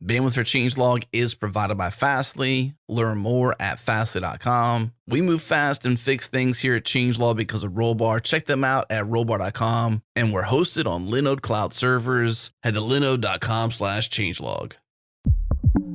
Bandwidth for changelog is provided by Fastly. Learn more at fastly.com. We move fast and fix things here at changelog because of Rollbar. Check them out at rollbar.com. And we're hosted on Linode Cloud servers. Head to linode.com/changelog.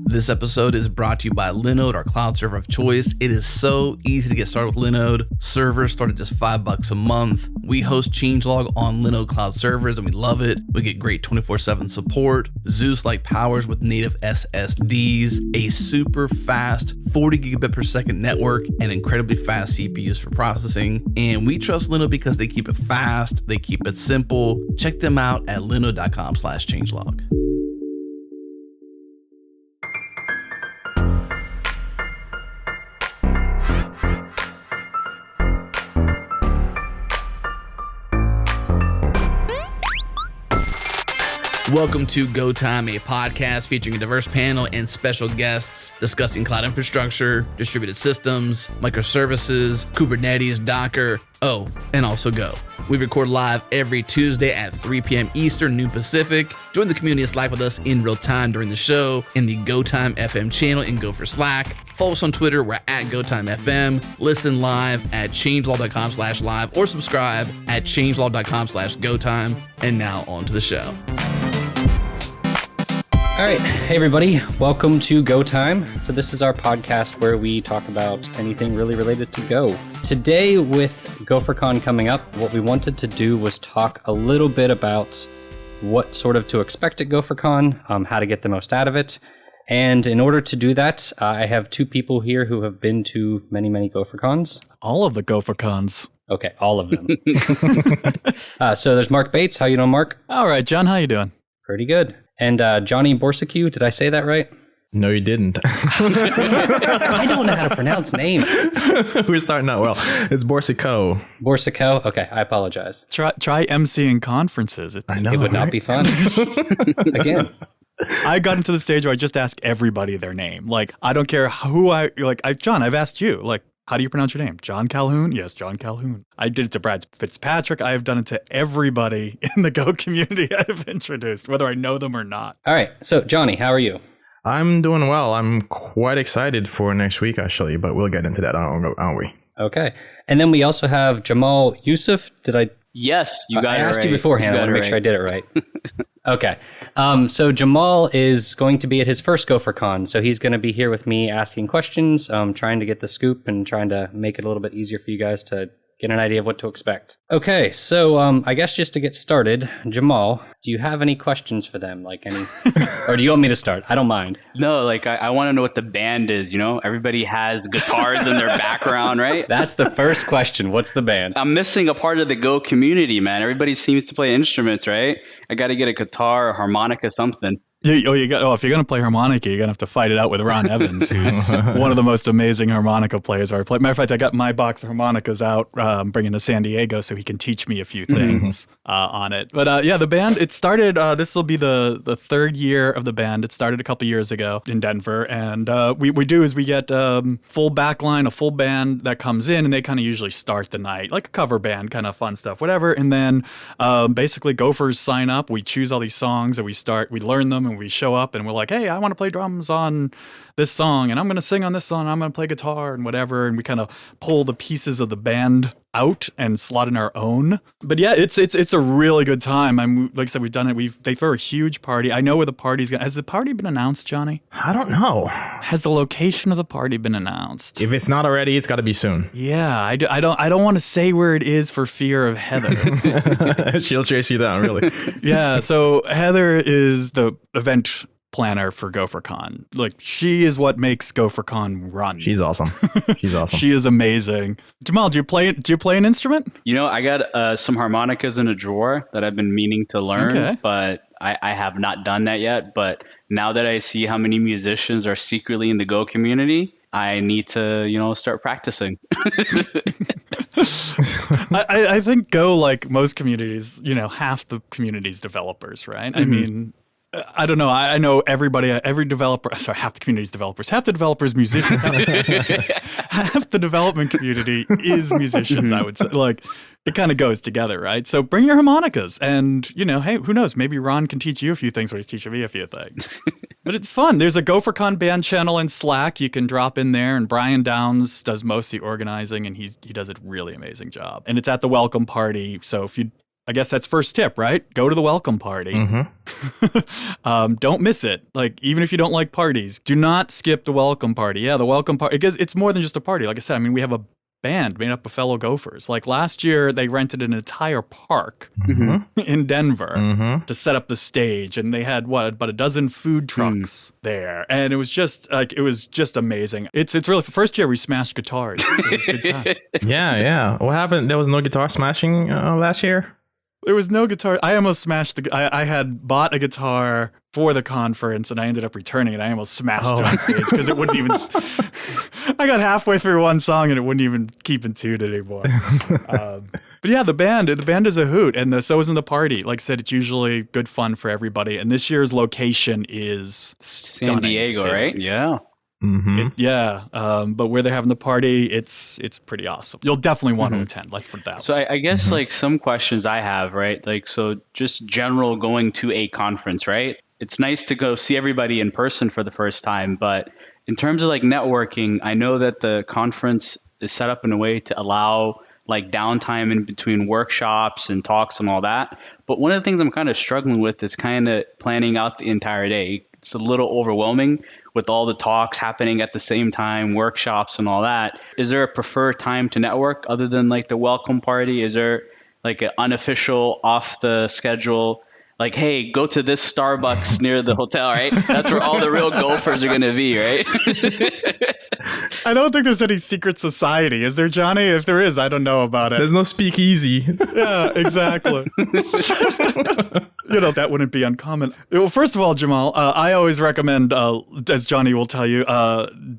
This episode is brought to you by Linode, our cloud server of choice. It is so easy to get started with Linode. Servers start at just $5 a month. We host changelog on Linode cloud servers and we love it. We get great 24/7 support, Zeus-like powers with native SSDs, a super fast 40 gigabit per second network, and incredibly fast CPUs for processing. And we trust Linode because they keep it fast, they keep it simple. Check them out at linode.com/changelog. Welcome to Go Time, a podcast featuring a diverse panel and special guests discussing cloud infrastructure, distributed systems, microservices, Kubernetes, Docker, and also Go. We record live every Tuesday at 3 p.m. Eastern, noon Pacific. Join the community that's live with us in real time during the show in the Go Time FM channel in Gopher Slack. Follow us on Twitter, we're at GoTimeFM. Listen live at changelog.com/live or subscribe at changelog.com/GoTime. And now on to the show. All right. Hey, everybody. Welcome to Go Time. So this is our podcast where we talk about anything really related to Go. Today, with GopherCon coming up, what we wanted to do was talk a little bit about what sort of to expect at GopherCon, how to get the most out of it. And in order to do that, I have two people here who have been to many, many GopherCons. All of the GopherCons. Okay, all of them. So there's Mark Bates. How you doing, Mark? All right, John. How you doing? Pretty good. And Johnny Borsacue, did I say that right? No, you didn't. I don't know how to pronounce names. We're starting out well. It's Borsico. Borsico? Okay, I apologize. Try emceeing conferences. I know, It would not be fun. Again. I got into the stage where I just ask everybody their name. Like, I don't care John, I've asked you, like, how do you pronounce your name? John Calhoun? Yes, John Calhoun. I did it to Brad Fitzpatrick. I have done it to everybody in the Go community I've introduced, whether I know them or not. All right. So, Johnny, how are you? I'm doing well. I'm quite excited for next week, actually, but we'll get into that, aren't we? Okay. And then we also have Jamal Yusuf. Yes, you got it right. I asked you beforehand. I want to make sure I did it right. Okay. So Jamal is going to be at his first GopherCon. So he's going to be here with me asking questions, trying to get the scoop and trying to make it a little bit easier for you guys to get an idea of what to expect. Okay, so I guess just to get started, Jamal, do you have any questions for them? Like any, or do you want me to start? I don't mind. No, like I want to know what the band is, you know? Everybody has guitars in their background, right? That's the first question. What's the band? I'm missing a part of the Go community, man. Everybody seems to play instruments, right? I got to get a guitar, a harmonica, something. If you're going to play harmonica, you're going to have to fight it out with Ron Evans, who's one of the most amazing harmonica players I've ever played. Matter of fact, I got my box of harmonicas out, bringing to San Diego so he can teach me a few things on it. But the band, it started, this will be the third year of the band. It started a couple years ago in Denver. And we get full backline, a full band that comes in, and they kind of usually start the night, like a cover band, kind of fun stuff, whatever. And then basically gophers sign up. We choose all these songs and we learn them. And we show up and we're like, hey, I want to play drums on this song and I'm going to sing on this song. I'm going to play guitar and whatever. And we kind of pull the pieces of the band out and slot in our own. But yeah, it's a really good time. Like I said, we've done it. They throw a huge party. I know where the party's going. Has the party been announced, Johnny? I don't know. Has the location of the party been announced? If it's not already, it's got to be soon. Yeah, I don't want to say where it is for fear of Heather. She'll chase you down, really. Yeah, so Heather is the event planner for GopherCon. Like, she is what makes GopherCon run. She's awesome. She is amazing. Jamal, do you play an instrument? You know, I got some harmonicas in a drawer that I've been meaning to learn, but I have not done that yet. But now that I see how many musicians are secretly in the Go community, I need to, start practicing. I think Go, like most communities, half the community's developers, right? Mm-hmm. I mean, I don't know. I know everybody, every developer, sorry, half the community's developers, half the developers musicians, half the development community is musicians, I would say. Like, it kind of goes together, right? So bring your harmonicas and, hey, who knows? Maybe Ron can teach you a few things or he's teaching me a few things. But it's fun. There's a GopherCon band channel in Slack. You can drop in there, and Brian Downs does most of the organizing, and he does a really amazing job. And it's at the welcome party. So I guess that's first tip, right? Go to the welcome party. Mm-hmm. Don't miss it. Like, even if you don't like parties, do not skip the welcome party. Yeah, the welcome party, because it's more than just a party. Like I said, I mean, we have a band made up of fellow Gophers. Like last year, they rented an entire park in Denver to set up the stage, and they had about a dozen food trucks there, and it was just amazing. It's really, first year we smashed guitars. It was a good time. Yeah. What happened? There was no guitar smashing last year? There was no guitar. I almost smashed I had bought a guitar for the conference, and I ended up returning it. I almost smashed it on stage because it wouldn't even. I got halfway through one song and it wouldn't even keep in tune anymore. But yeah, the band is a hoot, and so isn't the party. Like I said, it's usually good fun for everybody. And this year's location is stunning, San Diego, right? Yeah. But where they're having the party, it's pretty awesome. You'll definitely want to attend. Let's put it that way. So I guess like some questions I have, right? Like, so just general going to a conference, right? It's nice to go see everybody in person for the first time, but in terms of like networking, I know that the conference is set up in a way to allow like downtime in between workshops and talks and all that. But one of the things I'm kind of struggling with is kind of planning out the entire day. It's a little overwhelming with all the talks happening at the same time, workshops and all that. Is there a preferred time to network other than like the welcome party? Is there like an unofficial, off the schedule, like, hey, go to this Starbucks near the hotel, right? That's where all the real Gophers are going to be, right? I don't think there's any secret society. Is there, Johnny? If there is, I don't know about it. There's no speakeasy. Yeah, exactly. That wouldn't be uncommon. Well, first of all, Jamal, I always recommend, as Johnny will tell you,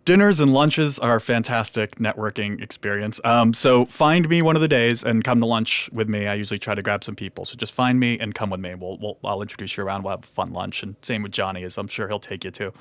dinners and lunches are a fantastic networking experience. So find me one of the days and come to lunch with me. I usually try to grab some people. So just find me and come with me. I'll introduce you around. We'll have a fun lunch. And same with Johnny, as I'm sure he'll take you to.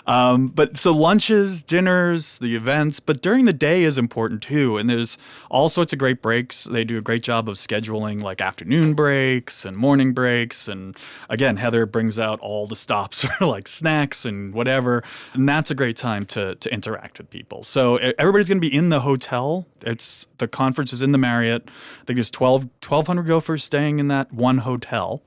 But so lunches, dinners, the events, but during the day is important too. And there's all sorts of great breaks. They do a great job of scheduling like afternoon breaks and morning breaks. And again, Heather brings out all the stops for like snacks and whatever. And that's a great time to interact with people. So everybody's going to be in the hotel. The conference is in the Marriott. I think there's 1,200 Gophers staying in that one hotel.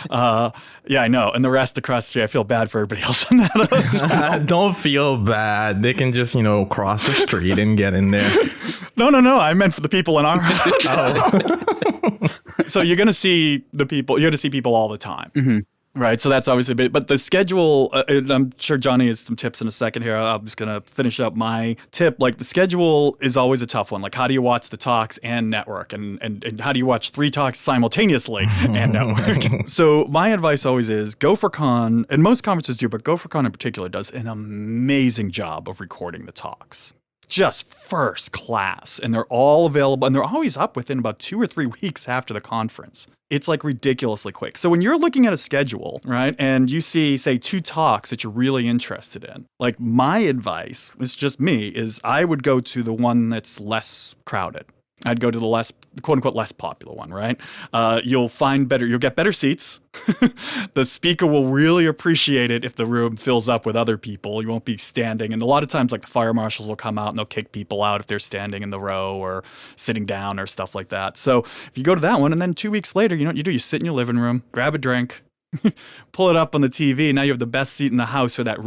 Yeah, I know. And the rest across the street, I feel bad for everybody else in that hotel. Don't feel bad. They can just, cross the street and get in there. No. I meant for the people in our hotel. So you're going to see people all the time. Mm-hmm. Right. So that's obviously a bit, but the schedule, I'm sure Johnny has some tips in a second here. I'm just going to finish up my tip. Like the schedule is always a tough one. Like how do you watch the talks and network and how do you watch 3 talks simultaneously and network? So my advice always is GopherCon, and most conferences do, but GopherCon in particular does an amazing job of recording the talks. Just first class. And they're all available and they're always up within about 2 or 3 weeks after the conference. It's like ridiculously quick. So when you're looking at a schedule, right, and you see, say, 2 talks that you're really interested in, like my advice, it's just me, is I would go to the one that's less crowded. I'd go to the less, quote unquote, less popular one, right? You'll get better seats. The speaker will really appreciate it if the room fills up with other people. You won't be standing. And a lot of times, like the fire marshals will come out and they'll kick people out if they're standing in the row or sitting down or stuff like that. So if you go to that one and then 2 weeks later, you know what you do? You sit in your living room, grab a drink, pull it up on the TV. Now you have the best seat in the house for that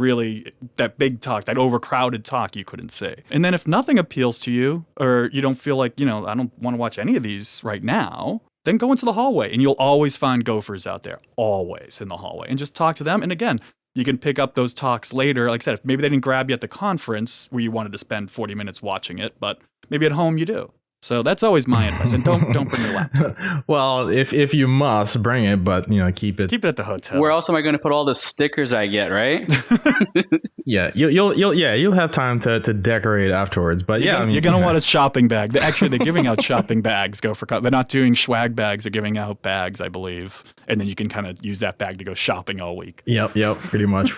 big talk, that overcrowded talk you couldn't see. And then if nothing appeals to you, or you don't feel like, I don't want to watch any of these right now, then go into the hallway and you'll always find Gophers out there, always in the hallway, and just talk to them. And again, you can pick up those talks later. Like I said, if maybe they didn't grab you at the conference where you wanted to spend 40 minutes watching it, but maybe at home you do. So that's always my advice. And don't bring your laptop. Well, if you must bring it, but keep it at the hotel. Where else am I going to put all the stickers I get, right? Yeah, you'll have time to decorate afterwards. But you're gonna want a shopping bag. Actually, they're giving out shopping bags. GopherCon. They're not doing swag bags. They're giving out bags, I believe, and then you can kind of use that bag to go shopping all week. Yep, pretty much.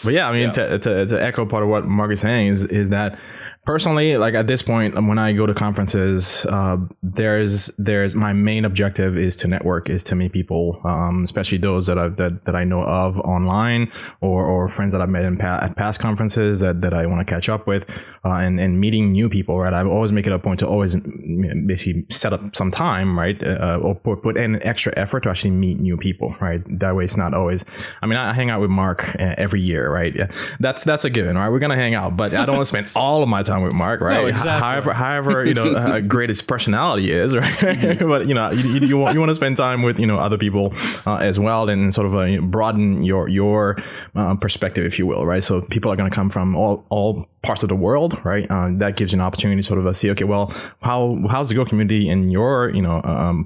But yeah, I mean, to echo part of what Mark is saying is that personally, like at this point, when I go to conferences, there's my main objective is to network, is to meet people, especially those that I know of online or friends that I've met at past conferences that I want to catch up with, and meeting new people. Right, I always make it a point to always basically set up some time, right, or put in an extra effort to actually meet new people. Right, that way it's not always. I mean, I hang out with Mark every year, right? Yeah, that's a given. Right, we're gonna hang out, but I don't want to spend all of my time with Mark, right? No, exactly. However, great his personality is, right? But you want to spend time with other people as well, and sort of broaden your perspective, if you will, right? So people are going to come from all parts of the world, right? That gives you an opportunity to sort of see, okay, well, how's the Go community in your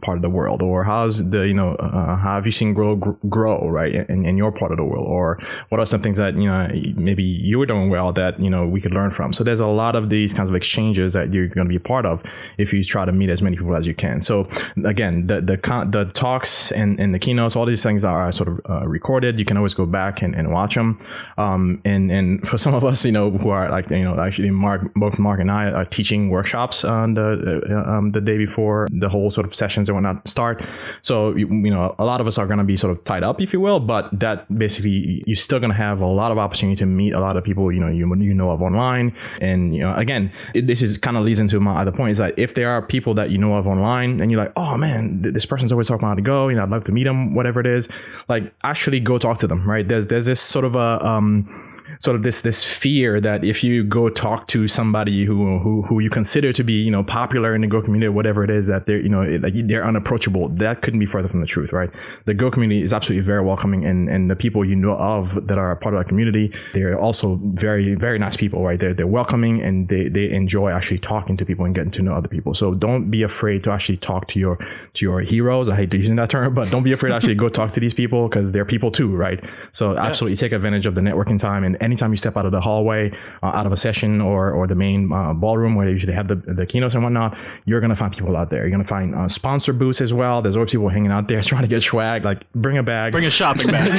part of the world, or how's the how have you seen grow right in your part of the world, or what are some things that maybe you were doing well that we could learn from. So there's a lot of these kinds of exchanges that you're going to be a part of if you try to meet as many people as you can. So again, the talks and the keynotes, all these things are sort of recorded. You can always go back and watch them. And for some of us, who are like actually both Mark and I are teaching workshops on the day before the whole sort of sessions and whatnot start. So a lot of us are going to be sort of tied up, if you will. But that basically you're still going to have a lot of opportunity to meet a lot of people you know of online. And again, this is kind of leads into my other point, is that if there are people that you know of online and you're like, oh man, this person's always talking about how to go, I'd love to meet them, whatever it is, like actually go talk to them, right? There's this sort of this fear that if you go talk to somebody who you consider to be popular in the Go community, whatever it is, that they're unapproachable. That couldn't be further from the truth, right? The Go community is absolutely very welcoming, and the people you know of that are a part of that community, they're also very, very nice people, right? They're welcoming, and they enjoy actually talking to people and getting to know other people. So don't be afraid to actually talk to your heroes. I hate using that term, but don't be afraid to actually go talk to these people, because they're people too, right? So absolutely take advantage of the networking time. And anytime you step out of the hallway, out of a session or the main ballroom where they usually have the keynotes and whatnot, you're going to find people out there. You're going to find sponsor booths as well. There's always people hanging out there trying to get swag. Like, bring a bag. Bring a shopping bag.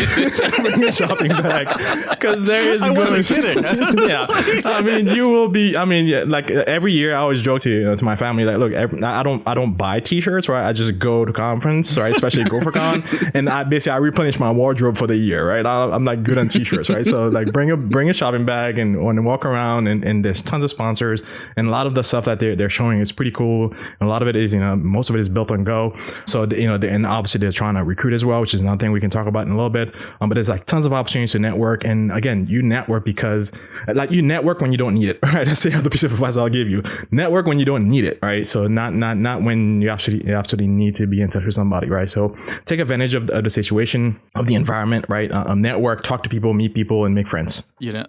Bring a shopping bag. Because there is... I wasn't kidding. Yeah. I mean, you will be... I mean, yeah, like every year I always joke to my family, like, look, I don't buy t-shirts, right? I just go to conference, right? Especially GopherCon. And I replenish my wardrobe for the year, right? I'm like good on t-shirts, right? So like bring a shopping bag and walk around, and there's tons of sponsors, and a lot of the stuff that they're showing is pretty cool. And a lot of it is, most of it is built on Go. So, and obviously they're trying to recruit as well, which is another thing we can talk about in a little bit. But there's like tons of opportunities to network. And again, you network because like you network when you don't need it, right? That's the other piece of advice I'll give you. Network when you don't need it, right? So not when you absolutely need to be in touch with somebody, right? So take advantage of the situation, of the environment, right? Network, talk to people, meet people, and make friends.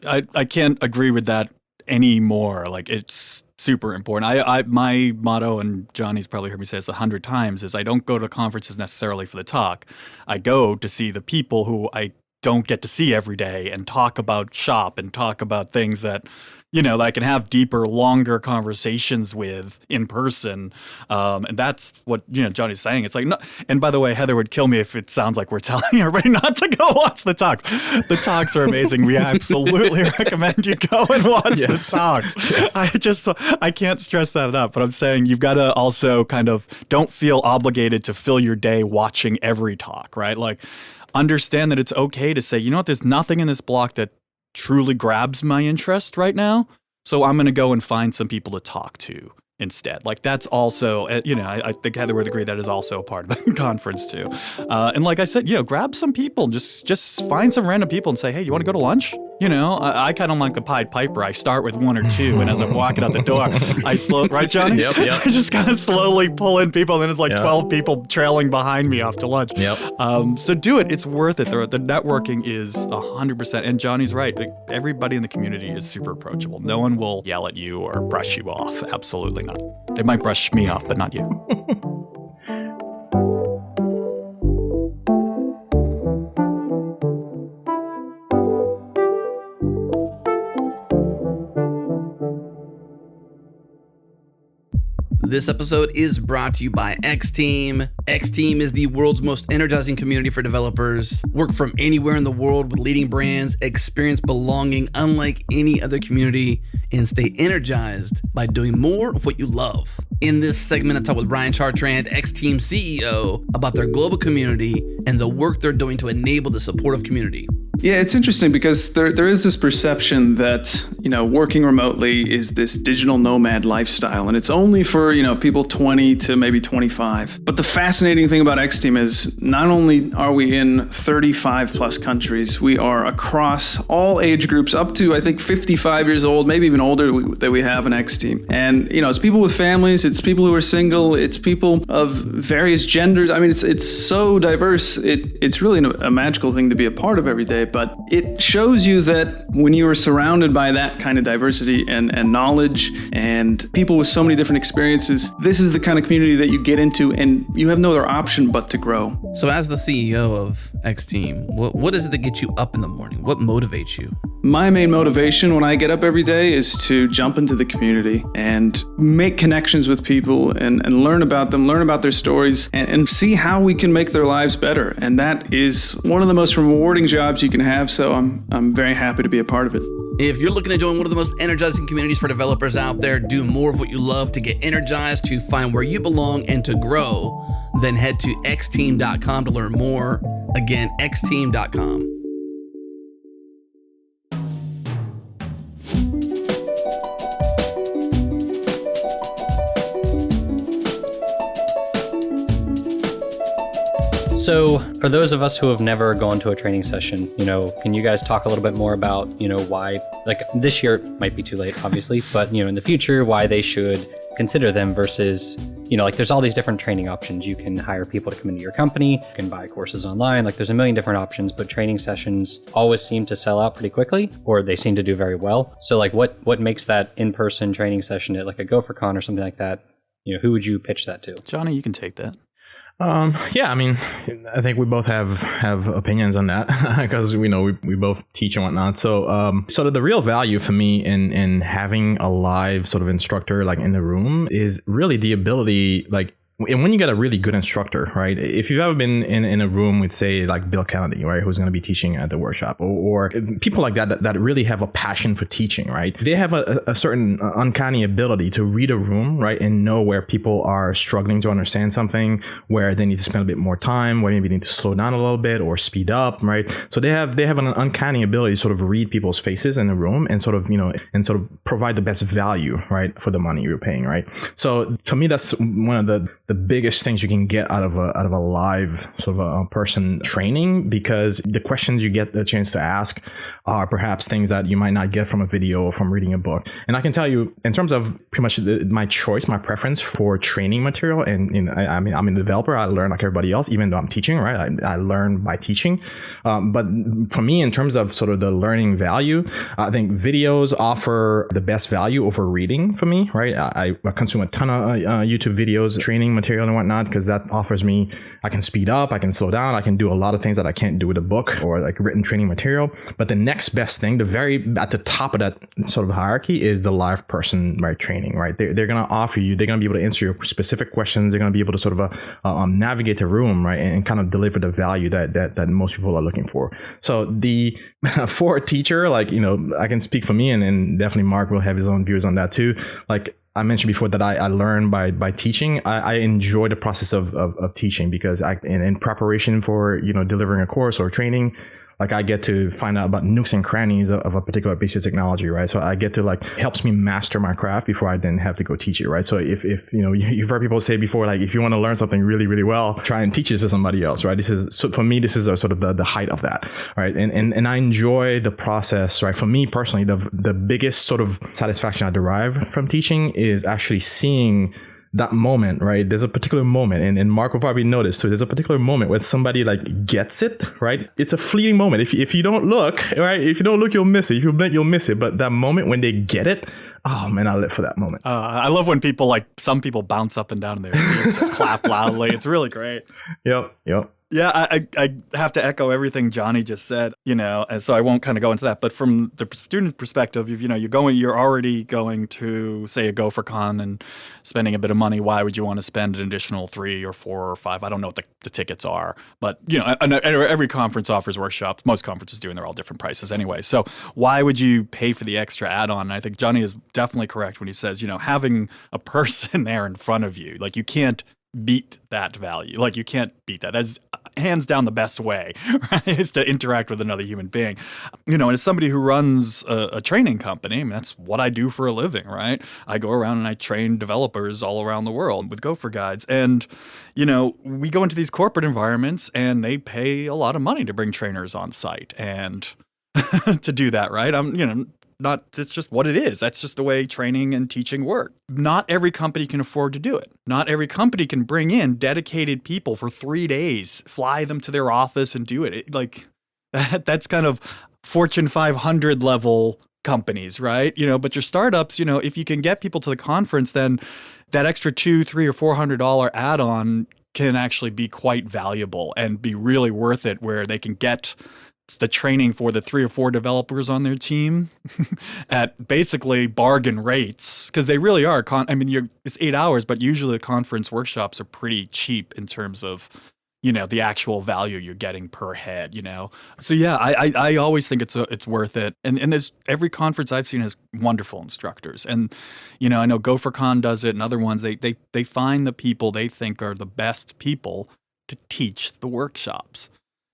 I can't agree with that anymore. Like, it's super important. My motto, and Johnny's probably heard me say this 100 times, is I don't go to conferences necessarily for the talk. I go to see the people who I don't get to see every day, and talk about shop and talk about things that that I can have deeper, longer conversations with in person. And that's what, Johnny's saying. It's like, no, and by the way, Heather would kill me if it sounds like we're telling everybody not to go watch the talks. The talks are amazing. We absolutely recommend you go and watch the talks. Yes. I can't stress that enough, but I'm saying you've got to also kind of don't feel obligated to fill your day watching every talk, right? Like, understand that it's okay to say, there's nothing in this block that truly grabs my interest right now, so I'm going to go and find some people to talk to instead. Like, that's also, I think Heather would agree that is also a part of the conference too. And like I said, grab some people, just find some random people and say, hey, you want to go to lunch? You know, I kind of like the Pied Piper. I start with one or two, and as I'm walking out the door, I slow, right, Johnny? Yep. I just kind of slowly pull in people, and then it's like 12 people trailing behind me off to lunch. Yep. So do it. It's worth it. The networking is 100%. And Johnny's right. Like, everybody in the community is super approachable. No one will yell at you or brush you off. Absolutely not. They might brush me off, but not you. This episode is brought to you by X-Team. X-Team is the world's most energizing community for developers. Work from anywhere in the world with leading brands, experience belonging unlike any other community, and stay energized by doing more of what you love. In this segment, I talk with Ryan Chartrand, X-Team CEO, about their global community and the work they're doing to enable the supportive community. Yeah, it's interesting because there is this perception that, working remotely is this digital nomad lifestyle, and it's only for, people 20 to maybe 25. But the fascinating thing about X-Team is not only are we in 35 plus countries, we are across all age groups up to, I think, 55 years old, maybe even older that we have an X-Team. And, it's people with families, it's people who are single, it's people of various genders. I mean, it's so diverse. It's really a magical thing to be a part of every day. But it shows you that when you are surrounded by that kind of diversity and knowledge and people with so many different experiences, this is the kind of community that you get into and you have no other option but to grow. So as the CEO of X-Team, what is it that gets you up in the morning? What motivates you? My main motivation when I get up every day is to jump into the community and make connections with people and learn about them, learn about their stories, and see how we can make their lives better. And that is one of the most rewarding jobs you can have, so I'm very happy to be a part of it. If you're looking to join one of the most energizing communities for developers out there, do more of what you love to get energized, to find where you belong, and to grow, then head to xteam.com to learn more. Again, xteam.com. So for those of us who have never gone to a training session, can you guys talk a little bit more about, why, like this year it might be too late, obviously, but, in the future, why they should consider them versus, there's all these different training options. You can hire people to come into your company, you can buy courses online, there's a million different options, but training sessions always seem to sell out pretty quickly, or they seem to do very well. So what makes that in-person training session at like a GopherCon or something like that? Who would you pitch that to? Johnny, you can take that. I think we both have opinions on that because we both teach and whatnot. So the real value for me in having a live sort of instructor like in the room is really the ability, and when you get a really good instructor, right? If you've ever been in a room with, say, like Bill Kennedy, right, who's going to be teaching at the workshop, or people like that really have a passion for teaching, right? They have a certain uncanny ability to read a room, right, and know where people are struggling to understand something, where they need to spend a bit more time, where maybe they need to slow down a little bit or speed up, right? So they have an uncanny ability to sort of read people's faces in the room and sort of provide the best value, right, for the money you're paying, right? So for me, that's one of the biggest things you can get out of a live sort of a person training, because the questions you get the chance to ask are perhaps things that you might not get from a video or from reading a book. And I can tell you, in terms of pretty much my preference for training material, and I'm a developer, I learn like everybody else, even though I'm teaching, right? I learn by teaching. But for me, in terms of sort of the learning value, I think videos offer the best value over reading for me, right? I consume a ton of YouTube videos, training material and whatnot, because that offers me, I can speed up, I can slow down, I can do a lot of things that I can't do with a book or like written training material. But the next best thing, at the top of that sort of hierarchy, is the live person, right, training, right? They're going to offer you, they're going to be able to answer your specific questions, they're going to be able to sort of navigate the room, right, and kind of deliver the value that most people are looking for. So for a teacher, I can speak for me, and definitely Mark will have his own views on that too. Like I mentioned before, that I learn by teaching. I enjoy the process of teaching, because in preparation for delivering a course or training, like I get to find out about nooks and crannies of a particular piece of technology, right? So I get to like, helps me master my craft before I then have to go teach it, right? So if you know, you've heard people say before, like if you want to learn something really, really well, try and teach it to somebody else, right? So for me, this is a sort of the height of that, right? And I enjoy the process, right? For me personally, the biggest sort of satisfaction I derive from teaching is actually seeing that moment, right? There's a particular moment, and Mark will probably notice too. There's a particular moment where somebody like gets it, right? It's a fleeting moment. If you don't look, right? If you don't look, you'll miss it. If you blink, you'll miss it. But that moment when they get it, oh man, I live for that moment. I love when people, like some people, bounce up and down in their seats and clap loudly. It's really great. Yep. Yeah, I have to echo everything Johnny just said, you know, and so I won't kind of go into that. But from the student's perspective, if, you know, you're already going to, say, a GopherCon and spending a bit of money, why would you want to spend an additional 3 or 4 or 5? I don't know what the tickets are, but, you know, every conference offers workshops. Most conferences do, and they're all different prices anyway. So why would you pay for the extra add-on? And I think Johnny is definitely correct when he says, you know, having a person there in front of you, like you can't beat that value. Like you can't beat that. That's hands down the best way, right? Is to interact with another human being. You know, and as somebody who runs a training company, I mean, that's what I do for a living, right? I go around and I train developers all around the world with Gopher guides. And, you know, we go into these corporate environments and they pay a lot of money to bring trainers on site and to do that, right? It's just what it is. That's just the way training and teaching work. Not every company can afford to do it. Not every company can bring in dedicated people for 3 days, fly them to their office and do it. That's kind of Fortune 500 level companies, right? You know, but your startups, you know, if you can get people to the conference, then that extra $200, $300, or $400 add-on can actually be quite valuable and be really worth it, where they can get the training for the 3 or 4 developers on their team at basically bargain rates, because they really are. It's 8 hours, but usually the conference workshops are pretty cheap in terms of, you know, the actual value you're getting per head, you know? So yeah, I always think it's worth it. And there's every conference I've seen has wonderful instructors. And, you know, I know GopherCon does it and other ones. They find the people they think are the best people to teach the workshops.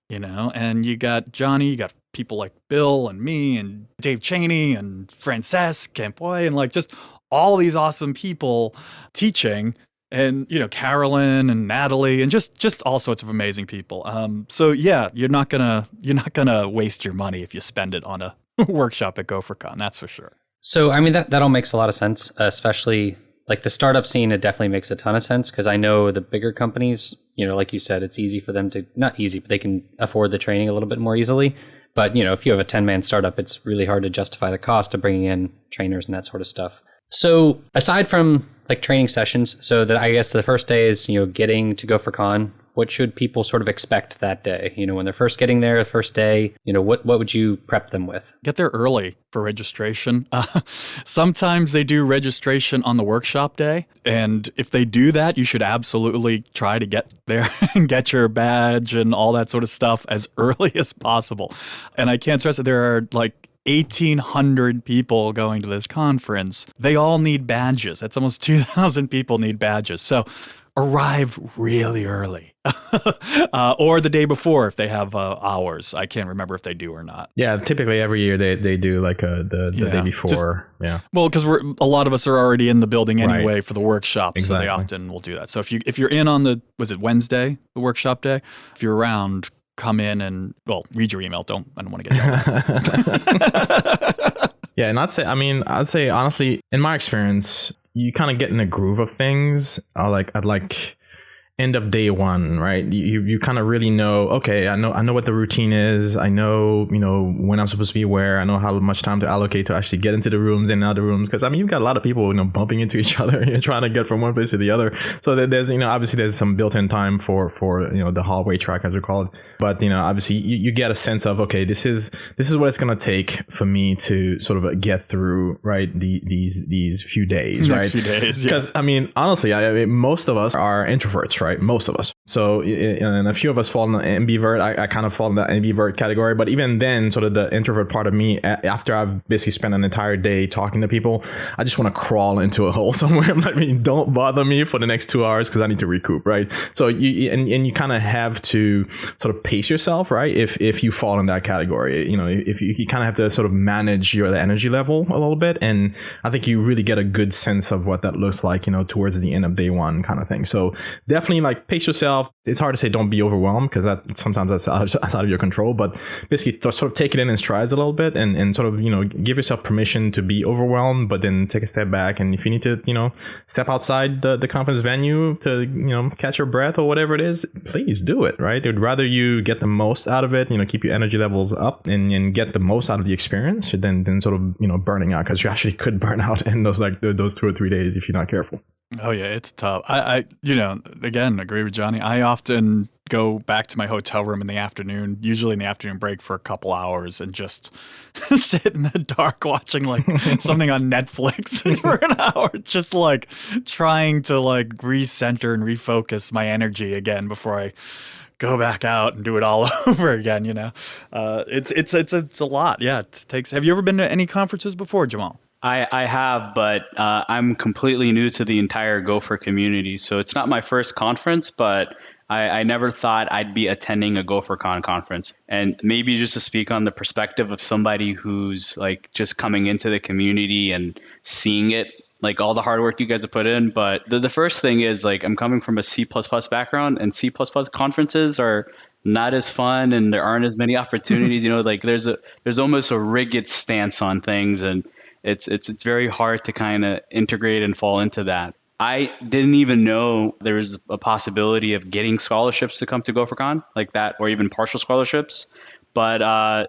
You know, and you got Johnny, you got people like Bill and me and Dave Cheney and Francesc Campoy and like just all these awesome people teaching, and, you know, Carolyn and Natalie and just all sorts of amazing people. So yeah, you're not gonna waste your money if you spend it on a workshop at GopherCon, that's for sure. So I mean that all makes a lot of sense, especially like the startup scene. It definitely makes a ton of sense, because I know the bigger companies, you know, like you said, it's easy for them to, not easy, but they can afford the training a little bit more easily. But, you know, if you have a 10-man startup, it's really hard to justify the cost of bringing in trainers and that sort of stuff. So aside from like training sessions, so that I guess the first day is, you know, getting to GopherCon. What should people sort of expect that day? You know, when they're first getting there, the first day, you know, what would you prep them with? Get there early for registration. Sometimes they do registration on the workshop day. And if they do that, you should absolutely try to get there and get your badge and all that sort of stuff as early as possible. And I can't stress that there are like 1,800 people going to this conference. They all need badges. That's almost 2,000 people need badges. So arrive really early. Or the day before if they have hours. I can't remember if they do or not. Yeah, typically every year they do like the day before. Well, because a lot of us are already in the building anyway for the workshop, exactly. So they often will do that. So if you're in on was it Wednesday, the workshop day? If you're around, come in and, well, read your email. I don't want to get yelled. Yeah, and I'd say honestly, in my experience, you kind of get in a groove of things. I'd like end of day one, right? You kind of really know, okay, I know what the routine is. I know, you know, when I'm supposed to be where. I know how much time to allocate to actually get into the rooms and out of the rooms. Because I mean, you've got a lot of people, you know, bumping into each other. You're trying to get from one place to the other. So there's, you know, obviously there's some built-in time for you know, the hallway track, as we call it. But, you know, obviously you get a sense of, okay, this is what it's going to take for me to sort of get through, right? These few days, right? Next few days, yeah. Because I mean, honestly, I mean, most of us are introverts, right? Most of us. So, and a few of us fall in the ambivert. I kind of fall in the ambivert category. But even then, sort of the introvert part of me, after I've basically spent an entire day talking to people, I just want to crawl into a hole somewhere. I'm like, don't bother me for the next 2 hours because I need to recoup, right? So you kind of have to sort of pace yourself, right? If you fall in that category, if you kind of have to sort of manage your energy level a little bit. And I think you really get a good sense of what that looks like, towards the end of day one kind of thing. So definitely like pace yourself. It's hard to say don't be overwhelmed because sometimes that's outside of your control, but basically sort of take it in strides a little bit and sort of, give yourself permission to be overwhelmed, but then take a step back. And if you need to, step outside the conference venue to, catch your breath or whatever it is, please do it, right? I'd rather you get the most out of it, keep your energy levels up and get the most out of the experience than sort of, burning out, because you actually could burn out in those 2 or 3 days if you're not careful. Oh yeah, it's tough. I again, agree with Johnny. I often go back to my hotel room in the afternoon, usually in the afternoon break for a couple hours, and just sit in the dark watching like something on Netflix for an hour, just like trying to like recenter and refocus my energy again before I go back out and do it all over again. It's a lot. Yeah, it takes. Have you ever been to any conferences before, Jamal? I have, but I'm completely new to the entire Gopher community. So it's not my first conference, but I never thought I'd be attending a GopherCon conference. And maybe just to speak on the perspective of somebody who's like just coming into the community and seeing it, like all the hard work you guys have put in. But the first thing is like I'm coming from a C++ background, and C++ conferences are not as fun and there aren't as many opportunities. Like there's almost a rigid stance on things, and it's very hard to kind of integrate and fall into that. I didn't even know there was a possibility of getting scholarships to come to GopherCon like that, or even partial scholarships. But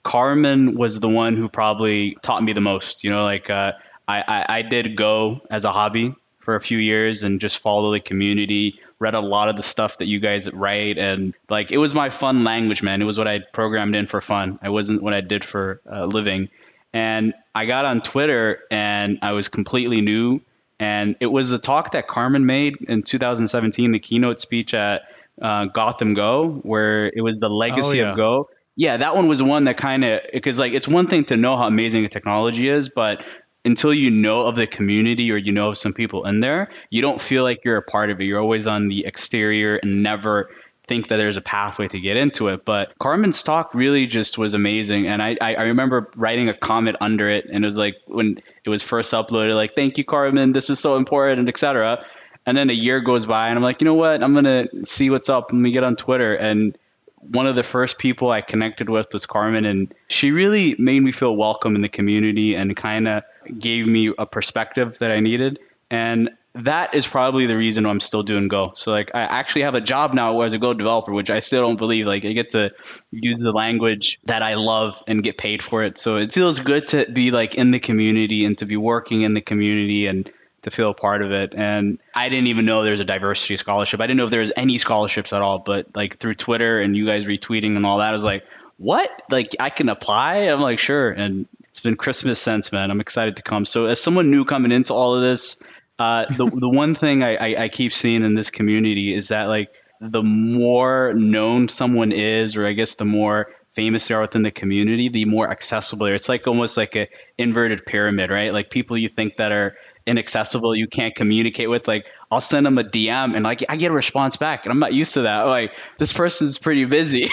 Carmen was the one who probably taught me the most. I did go as a hobby for a few years and just follow the community, read a lot of the stuff that you guys write. And like, it was my fun language, man. It was what I programmed in for fun. It wasn't what I did for a living. And I got on Twitter and I was completely new. And it was a talk that Carmen made in 2017, the keynote speech at Gotham Go, where it was the legacy of Go. Yeah, that one was one that kind of, because like it's one thing to know how amazing the technology is, but until you know of the community or you know of some people in there, you don't feel like you're a part of it. You're always on the exterior and never think that there's a pathway to get into it. But Carmen's talk really just was amazing. And I remember writing a comment under it, and it was like when it was first uploaded, like, thank you, Carmen, this is so important, etc. And then a year goes by and I'm like, you know what, I'm going to see what's up. Let me get on Twitter. And one of the first people I connected with was Carmen, and she really made me feel welcome in the community and kind of gave me a perspective that I needed. And that is probably the reason I'm still doing Go. So like I actually have a job now as a Go developer, which I still don't believe. Like I get to use the language that I love and get paid for it. So it feels good to be like in the community and to be working in the community and to feel a part of it. And I didn't even know there's a diversity scholarship. I didn't know if there was any scholarships at all, but like through Twitter and you guys retweeting and all that, I was like, what? Like I can apply? I'm like, sure. And it's been Christmas since, man. I'm excited to come. So as someone new coming into all of this, the one thing I keep seeing in this community is that like the more known someone is, or I guess the more famous they are within the community, the more accessible they are. It's like almost like a inverted pyramid, right? Like people you think that are inaccessible, you can't communicate with, like I'll send them a DM and like I get a response back, and I'm not used to that. Like this person's pretty busy.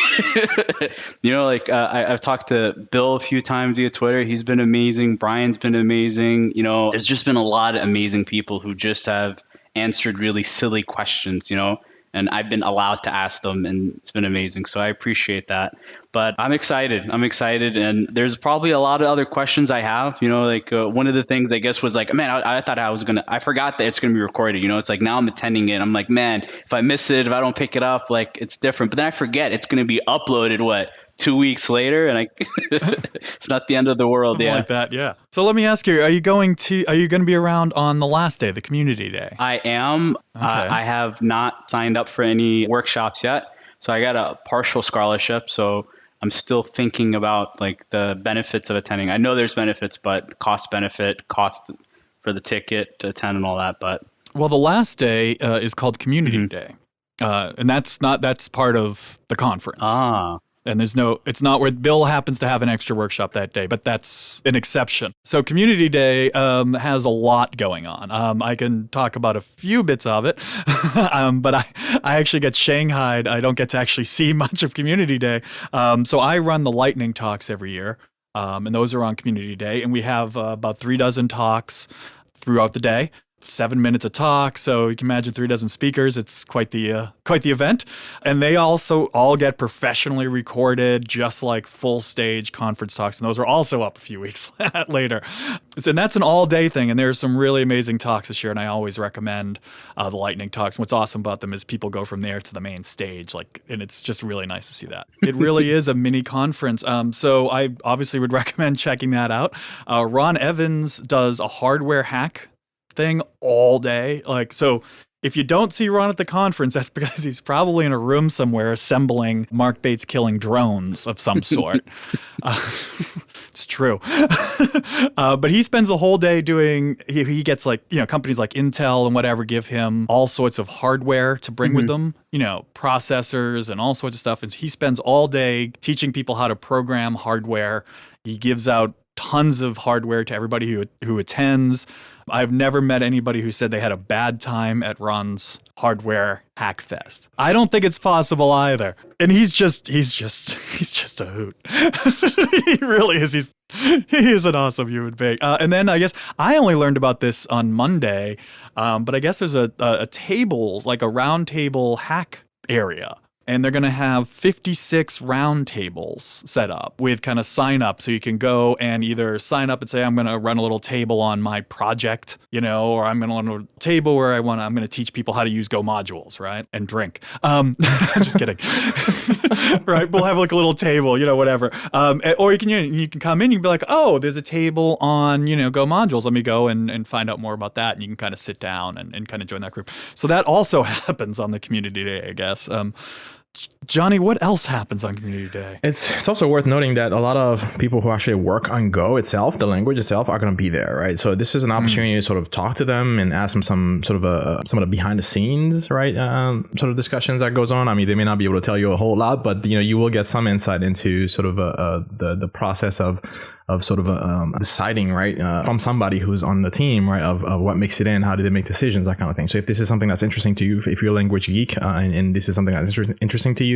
I've talked to Bill a few times via Twitter. He's been amazing. Brian's been amazing. There's just been a lot of amazing people who just have answered really silly questions, and I've been allowed to ask them, and it's been amazing. So I appreciate that. But I'm excited. And there's probably a lot of other questions I have, one of the things I guess was like, man, I thought I forgot that it's going to be recorded. It's like now I'm attending it. I'm like, man, if I miss it, if I don't pick it up, like it's different. But then I forget it's going to be uploaded, 2 weeks later, and it's not the end of the world. Something like that, yeah. So let me ask you: Are you going to be around on the last day, the community day? I am. Okay. I have not signed up for any workshops yet, so I got a partial scholarship. So I'm still thinking about like the benefits of attending. I know there's benefits, but cost for the ticket to attend and all that. But well, the last day is called Community Day. And that's part of the conference. And it's not where Bill happens to have an extra workshop that day, but that's an exception. So Community Day has a lot going on. I can talk about a few bits of it, but I actually get shanghaied. I don't get to actually see much of Community Day. So I run the lightning talks every year, and those are on Community Day. And we have about 36 talks throughout the day. 7 minutes a talk, so you can imagine 36 speakers. It's quite the event, and they also all get professionally recorded, just like full stage conference talks, and those are also up a few weeks later. So and that's an all day thing, and there's some really amazing talks this year, and I always recommend the lightning talks. And what's awesome about them is people go from there to the main stage, and it's just really nice to see that. It really is a mini conference. So I obviously would recommend checking that out. Ron Evans does a hardware hack thing all day. So if you don't see Ron at the conference, that's because he's probably in a room somewhere assembling Mark Bates killing drones of some sort. It's true. But he spends the whole day he gets companies like Intel and whatever give him all sorts of hardware to bring with them, processors and all sorts of stuff. And he spends all day teaching people how to program hardware. He gives out tons of hardware to everybody who attends. I've never met anybody who said they had a bad time at Ron's hardware hack fest. I don't think it's possible either. And he's just a hoot. He really is. He is an awesome human being. And then I guess I only learned about this on Monday, but I guess there's a table, like a round table hack area. And they're going to have 56 round tables set up with kind of sign up. So you can go and either sign up and say, I'm going to run a little table on my project, or I'm going to run a table where I'm going to teach people how to use Go modules, right? And drink. Just kidding. Right. We'll have like a little table, whatever. Or you can come in, you can be like, oh, there's a table on, Go modules. Let me go and find out more about that. And you can kind of sit down and kind of join that group. So that also happens on the Community Day, I guess. Johnny, what else happens on Community Day? It's also worth noting that a lot of people who actually work on Go itself, the language itself, are going to be there, right? So this is an opportunity to sort of talk to them and ask them some sort of some of the behind the scenes, right? Sort of discussions that goes on. I mean, they may not be able to tell you a whole lot, but you will get some insight into sort of the process of sort of deciding, right, from somebody who's on the team, right, of what makes it in, how do they make decisions, that kind of thing. So if this is something that's interesting to you, if you're a language geek and this is something that's interesting to you,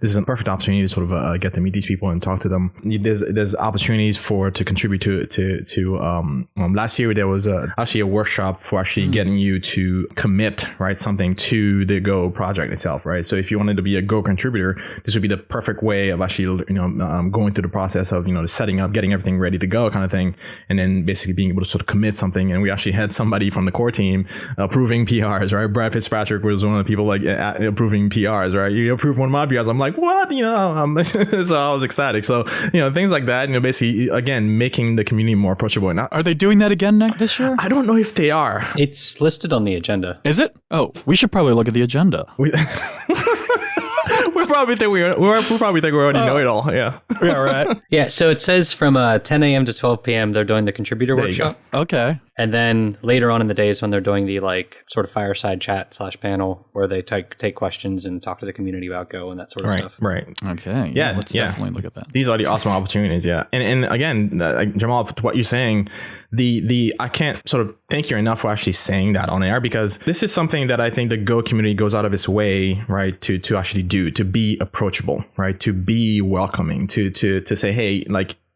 this is a perfect opportunity to sort of get to meet these people and talk to them. There's opportunities to contribute to last year there was actually a workshop for actually getting you to commit, right, something to the Go project itself, right? So if you wanted to be a Go contributor, this would be the perfect way of actually going through the process of the setting up, getting everything ready to go kind of thing, and then basically being able to sort of commit something. And we actually had somebody from the core team approving PRs, right? Brad Fitzpatrick was one of the people approving PRs, right? You approved one of my PRs. I'm like, what? So I was ecstatic. So things like that, basically again making the community more approachable. Now, are they doing that again this year? I don't know if they are. It's listed on the agenda. Is it? Oh, we should probably look at the agenda. We probably think we already know it all. Yeah. Yeah, right. Yeah, so it says from 10 a.m. to 12 p.m. they're doing the contributor workshop. Okay. And then later on in the days when they're doing the sort of fireside chat / panel where they take questions and talk to the community about Go and that sort of stuff. Right. Okay. Yeah. Let's definitely look at that. These are the awesome opportunities. Yeah. And again, Jamal, to what you're saying, I can't sort of thank you enough for actually saying that on air, because this is something that I think the Go community goes out of its way, right, to actually do, to be approachable, right, to be welcoming, to say, hey,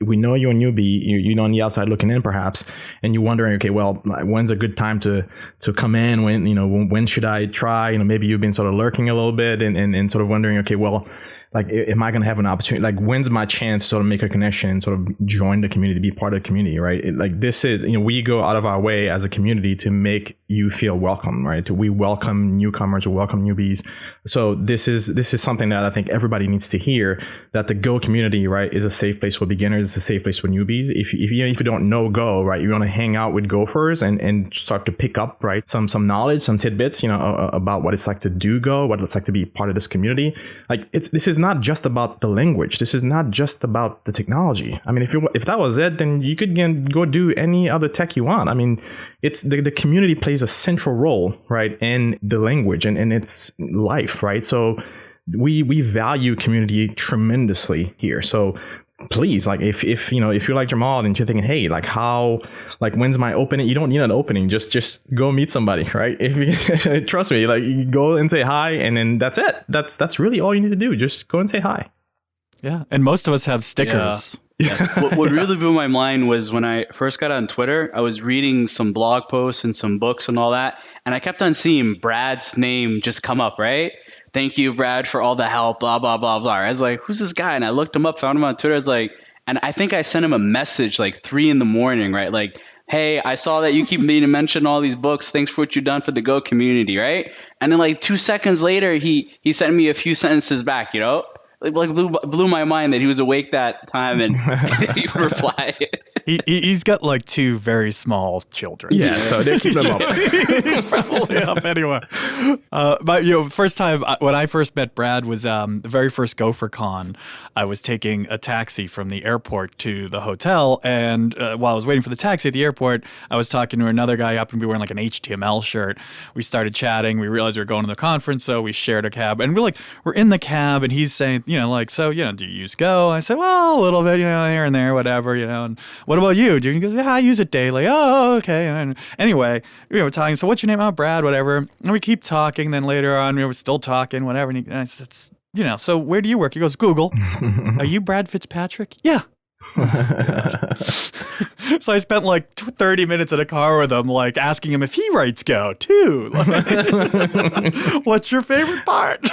we know you're a newbie, you're on the outside looking in perhaps, and you're wondering, okay, well, when's a good time to come in? When should I try? Maybe you've been sort of lurking a little bit and sort of wondering, okay, well, am I going to have an opportunity? When's my chance to sort of make a connection, sort of join the community, be part of the community, right? This is, we go out of our way as a community to make you feel welcome, right? We welcome newcomers, we welcome newbies. So this is something that I think everybody needs to hear, that the Go community, right, is a safe place for beginners, it's a safe place for newbies. If you don't know Go, right, you want to hang out with gophers and start to pick up, right, some knowledge, some tidbits, about what it's like to do Go, what it's like to be part of this community. This is not just about the language. This is not just about the technology. I mean, if that was it, then you could go do any other tech you want. I mean, it's the community plays a central role, right, in the language and its life, right? So we value community tremendously here. So please, like if you're like Jamal and you're thinking, hey, when's my opening? You don't need an opening. Just go meet somebody, right? If you trust me, like you go and say hi, and then that's it. That's really all you need to do. Just go and say hi. Yeah, and most of us have stickers. Yeah. What really blew my mind was when I first got on Twitter, I was reading some blog posts and some books and all that, and I kept on seeing Brad's name just come up, right? Thank you, Brad, for all the help, blah, blah, blah, blah. I was like, who's this guy? And I looked him up, found him on Twitter. I was like, and I think I sent him a message like 3 a.m, right? Like, hey, I saw that you keep meaning to mention all these books. Thanks for what you've done for the Go community, right? And then like 2 seconds later, he sent me a few sentences back, Like blew my mind that he was awake that time and he replied. He's got like 2 very small children. Yeah, so they're keeping him up. He's probably up anyway. But first time when I first met Brad was the very first GopherCon. I was taking a taxi from the airport to the hotel, and while I was waiting for the taxi at the airport, I was talking to another guy. Happened to be wearing like an HTML shirt. We started chatting. We realized we were going to the conference, so we shared a cab, and we're in the cab, and he's saying, do you use Go? I said, well, a little bit, here and there, whatever, and what about you? He goes, yeah, I use it daily. Oh, okay. And anyway, we were talking. So what's your name? Oh, Brad, whatever. And we keep talking. Then later on, we were still talking, whatever. And I said, so where do you work? He goes, Google. Are you Brad Fitzpatrick? Yeah. So I spent like 30 minutes in a car with him, like asking him if he writes Go too. What's your favorite part?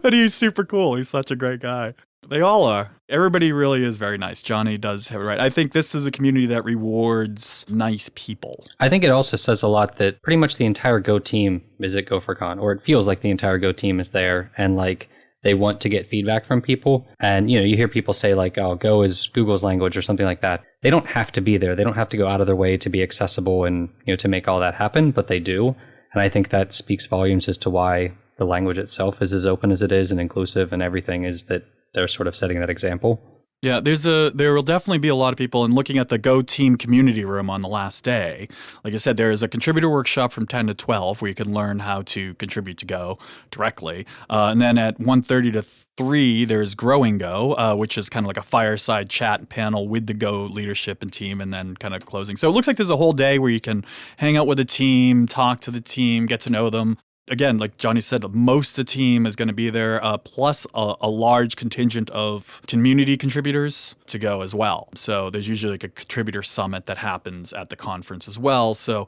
And he's super cool. He's such a great guy. They all are. Everybody really is very nice. Johnny does have it right. I think this is a community that rewards nice people. I think it also says a lot that pretty much the entire Go team is at GopherCon, or it feels like the entire Go team is there, and like they want to get feedback from people. And, you hear people say like, oh, Go is Google's language or something like that. They don't have to be there. They don't have to go out of their way to be accessible and, to make all that happen, but they do. And I think that speaks volumes as to why the language itself is as open as it is and inclusive, and everything is that they're sort of setting that example. Yeah, there will definitely be a lot of people. And looking at the Go team community room on the last day, like I said, there is a contributor workshop from 10 to 12 where you can learn how to contribute to Go directly. And then at 1:30 to 3, there's Growing Go, which is kind of like a fireside chat panel with the Go leadership and team, and then kind of closing. So it looks like there's a whole day where you can hang out with the team, talk to the team, get to know them. Again, like Johnny said, most of the team is going to be there, plus a large contingent of community contributors to Go as well. So there's usually like a contributor summit that happens at the conference as well. So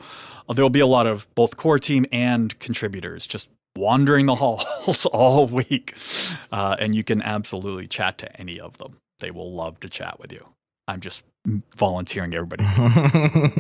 there'll be a lot of both core team and contributors just wandering the halls all week. And you can absolutely chat to any of them. They will love to chat with you. I'm just volunteering everybody.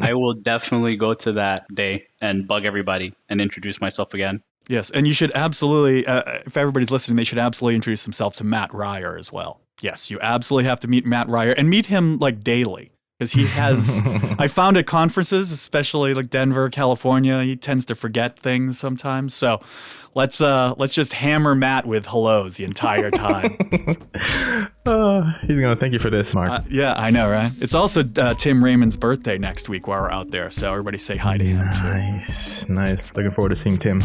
I will definitely go to that day and bug everybody and introduce myself again. Yes, and you should absolutely, if everybody's listening, they should absolutely introduce themselves to Matt Ryer as well. Yes, you absolutely have to meet Matt Ryer and meet him like daily. Because he has, I found at conferences, especially like Denver, California, he tends to forget things sometimes. So let's just hammer Matt with hellos the entire time. He's going to thank you for this, Mark. Yeah, I know, right? It's also Tim Raymond's birthday next week while we're out there. So everybody say hi to him. Nice. Looking forward to seeing Tim.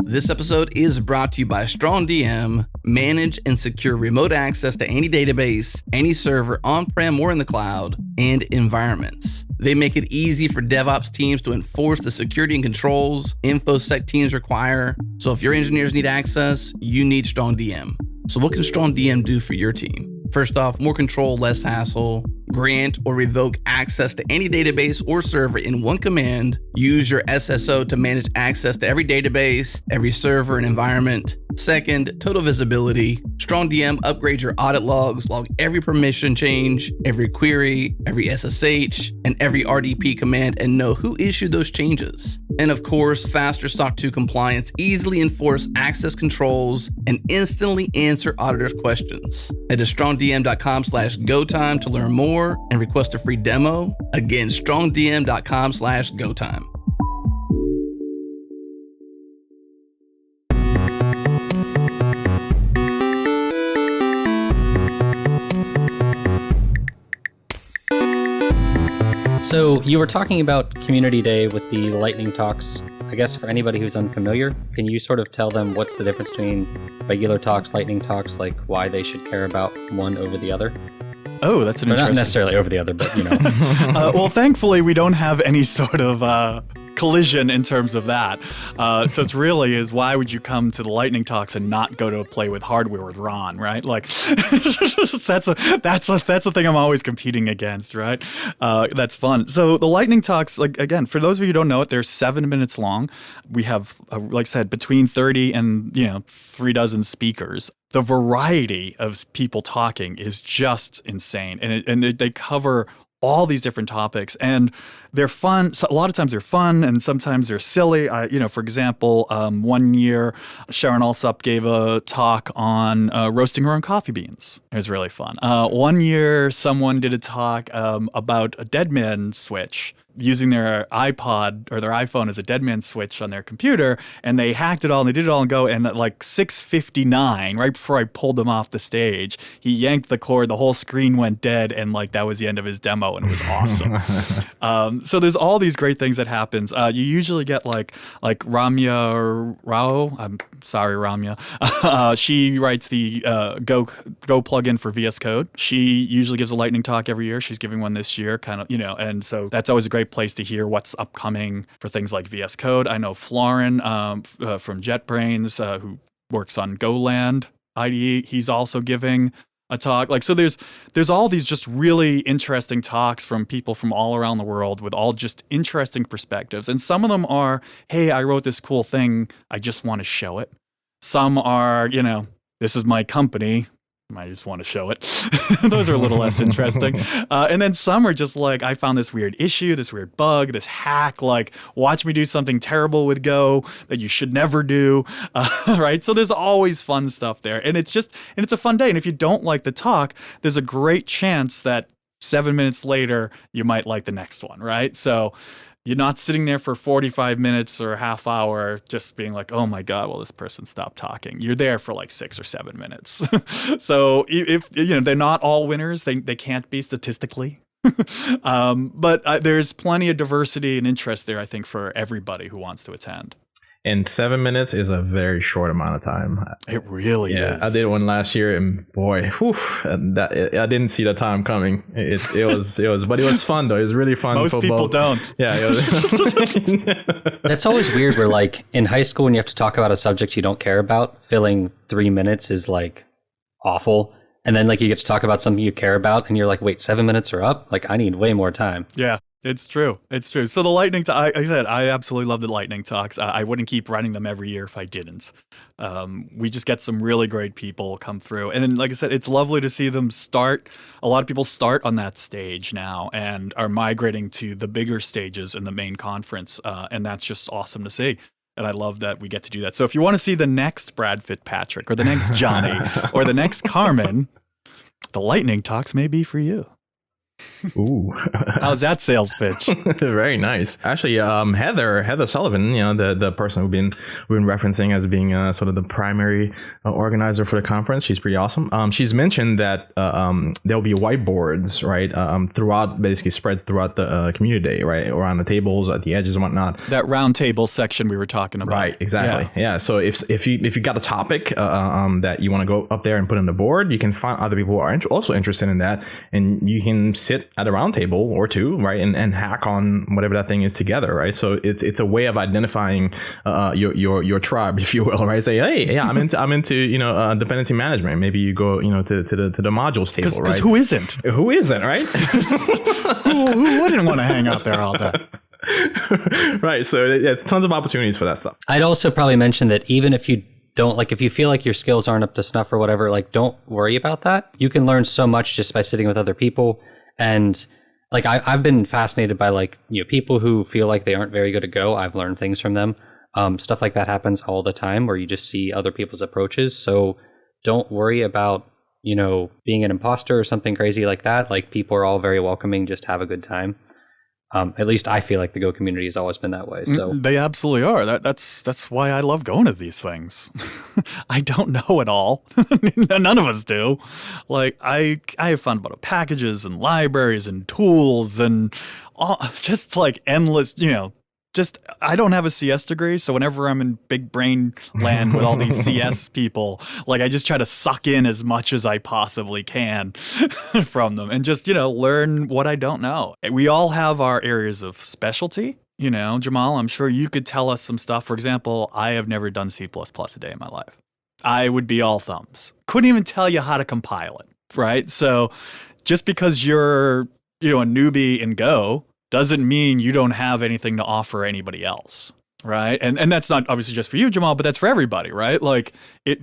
This episode is brought to you by StrongDM. Manage and secure remote access to any database, any server, on-prem or in the cloud, and environments. They make it easy for DevOps teams to enforce the security and controls InfoSec teams require. So if your engineers need access, you need StrongDM. So what can StrongDM do for your team? First off, more control, less hassle. Grant or revoke access to any database or server in one command. Use your SSO to manage access to every database, every server and environment. Second, total visibility. StrongDM upgrades your audit logs, log every permission change, every query, every SSH, and every RDP command, and know who issued those changes. And of course, faster SOC 2 compliance, easily enforce access controls, and instantly answer auditors' questions. Head to strongdm.com/GoTime to learn more and request a free demo. Again, strongdm.com/GoTime. So you were talking about Community Day with the lightning talks. I guess for anybody who's unfamiliar, can you sort of tell them what's the difference between regular talks, lightning talks, like why they should care about one over the other? Oh, that's an interesting... Not necessarily over the other, but you know. Well, thankfully, we don't have any sort of collision in terms of that. So it's really is why would you come to the lightning talks and not go to a play with hardware with Ron, right? Like that's the thing I'm always competing against, right? That's fun. So the lightning talks, like again, for those of you who don't know it, they're 7 minutes long. We have, like I said, between 30 and 3 dozen speakers. The variety of people talking is just insane, and they cover all these different topics, and they're fun. So a lot of times they're fun, and sometimes they're silly. For example, one year Sharon Alsop gave a talk on roasting her own coffee beans. It was really fun. One year someone did a talk about a dead man switch, using their iPod or their iPhone as a dead man switch on their computer, and they hacked it all and they did it all in Go, and at like 6:59, right before I pulled him off the stage, he yanked the cord, the whole screen went dead, and like that was the end of his demo, and it was awesome. So there's all these great things that happens. You usually get like Ramya Rao. I'm sorry, Ramya. She writes the Go plugin for VS Code. She usually gives a lightning talk every year. She's giving one this year, and so that's always a great place to hear what's upcoming for things like VS Code. I know Florin from JetBrains, who works on Goland IDE. He's also giving a talk. So there's all these just really interesting talks from people from all around the world with all just interesting perspectives. And some of them are, hey, I wrote this cool thing, I just want to show it. Some are, this is my company, I just want to show it. Those are a little less interesting. And then some are just like, I found this weird issue, this weird bug, this hack, like watch me do something terrible with Go that you should never do, right? So there's always fun stuff there. And it's a fun day. And if you don't like the talk, there's a great chance that 7 minutes later, you might like the next one, right? So you're not sitting there for 45 minutes or a half hour just being like, oh my God, well, this person stopped talking. You're there for like 6 or 7 minutes. So if they're not all winners, they can't be statistically. But there's plenty of diversity and interest there, I think, for everybody who wants to attend. And 7 minutes is a very short amount of time. It really is. I did one last year, and boy, I didn't see the time coming. It was, but it was fun though. It was really fun. Most people don't. Yeah. It was. That's always weird. Where like in high school, when you have to talk about a subject you don't care about, filling 3 minutes is like awful. And then like you get to talk about something you care about, and you're like, wait, 7 minutes are up? Like I need way more time. Yeah. It's true. So the lightning talk, I said, I absolutely love the lightning talks. I wouldn't keep running them every year if I didn't. We just get some really great people come through. And then, like I said, it's lovely to see them start. A lot of people start on that stage now and are migrating to the bigger stages in the main conference. And that's just awesome to see. And I love that we get to do that. So if you want to see the next Brad Fitzpatrick or the next Johnny or the next Carmen, the lightning talks may be for you. Ooh. How's that sales pitch? Very nice. Actually, Heather Sullivan, the person we've been referencing as being sort of the primary organizer for the conference. She's pretty awesome. She's mentioned that there'll be whiteboards, right, throughout, basically spread throughout the community day, right, around the tables, at the edges and whatnot. That round table section we were talking about. Right, exactly. Yeah. So if you got a topic that you want to go up there and put on the board, you can find other people who are also interested in that, and you can sit at a round table or two, right, and hack on whatever that thing is together, right? So it's a way of identifying your tribe, if you will, right? Say, hey, yeah, I'm into dependency management. Maybe you go to the modules table, right? Because who isn't? Who isn't, right? who wouldn't want to hang out there all day? Right. So it's tons of opportunities for that stuff. I'd also probably mention that even if you don't, like, if you feel like your skills aren't up to snuff or whatever, like, don't worry about that. You can learn so much just by sitting with other people. And like, I've been fascinated by, like, people who feel like they aren't very good at Go. I've learned things from them. Stuff like that happens all the time where you just see other people's approaches. So don't worry about, being an imposter or something crazy like that. Like, people are all very welcoming. Just have a good time. At least I feel like the Go community has always been that way. So they absolutely are. That's why I love going to these things. I don't know it all. None of us do. Like, I have fun about packages and libraries and tools and all, just like endless, just, I don't have a CS degree, so whenever I'm in big brain land with all these CS people, like, I just try to suck in as much as I possibly can from them and just, learn what I don't know. We all have our areas of specialty. Jamal, I'm sure you could tell us some stuff. For example, I have never done C++ a day in my life. I would be all thumbs. Couldn't even tell you how to compile it, right? So just because you're, a newbie in Go doesn't mean you don't have anything to offer anybody else, right? And that's not obviously just for you, Jamal, but that's for everybody, right? Like,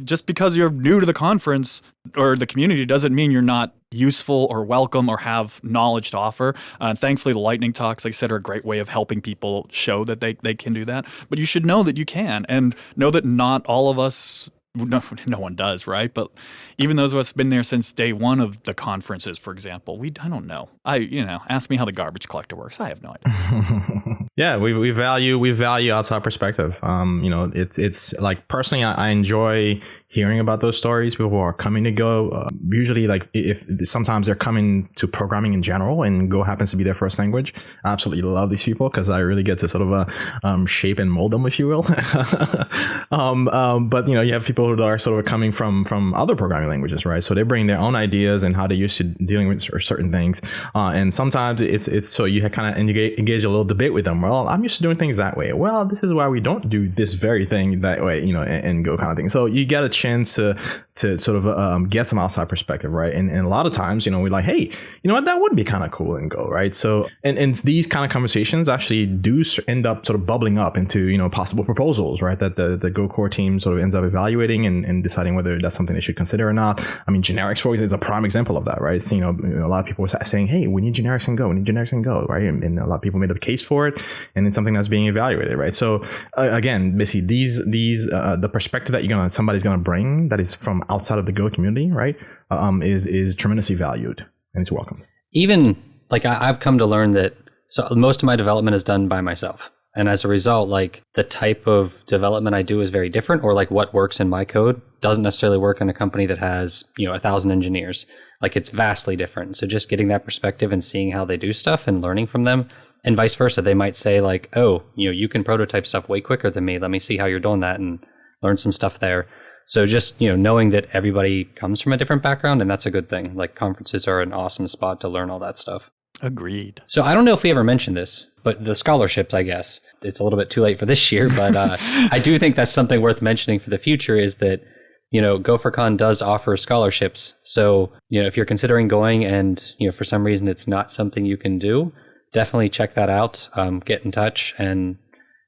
just because you're new to the conference or the community doesn't mean you're not useful or welcome or have knowledge to offer. Thankfully, the lightning talks, like I said, are a great way of helping people show that they can do that. But you should know that you can, and know that not all of us, no one does, right? But even those of us who've been there since day one of the conferences, for example, I don't know. Ask me how the garbage collector works. I have no idea. Yeah, we value outside perspective. It's like, personally, I enjoy hearing about those stories. People who are coming to Go, usually, like, if sometimes they're coming to programming in general and Go happens to be their first language. I absolutely love these people because I really get to sort of shape and mold them, if you will. But you have people who are sort of coming from other programming languages, right? So they bring their own ideas and how they're used to dealing with certain things. And sometimes it's so you kind of engage a little debate with them. Well, I'm used to doing things that way. Well, this is why we don't do this very thing that way, and Go kind of thing. So you get a chance to sort of get some outside perspective, right? And a lot of times, we're like, hey, you know what, that would be kind of cool in Go, right? So and these kind of conversations actually do end up sort of bubbling up into possible proposals, right? That the Go core team sort of ends up evaluating and deciding whether that's something they should consider or not. I mean, generics, for example, is a prime example of that, right? So, a lot of people were saying, hey, we need generics in Go, right? And a lot of people made a case for it, and it's something that's being evaluated, right? So again, Missy, these the perspective that somebody's gonna bring that is from outside of the Go community, right, is tremendously valued, and it's welcome. Even like I've come to learn that most of my development is done by myself. And as a result, like, the type of development I do is very different, or like what works in my code doesn't necessarily work in a company that has, 1,000 engineers. Like, it's vastly different. So just getting that perspective and seeing how they do stuff and learning from them, and vice versa. They might say like, oh, you can prototype stuff way quicker than me. Let me see how you're doing that and learn some stuff there. So just, knowing that everybody comes from a different background, and that's a good thing. Like, conferences are an awesome spot to learn all that stuff. Agreed. So I don't know if we ever mentioned this, but the scholarships, I guess, it's a little bit too late for this year, but I do think that's something worth mentioning for the future, is that, GopherCon does offer scholarships. So, if you're considering going and, for some reason it's not something you can do, definitely check that out. Get in touch and,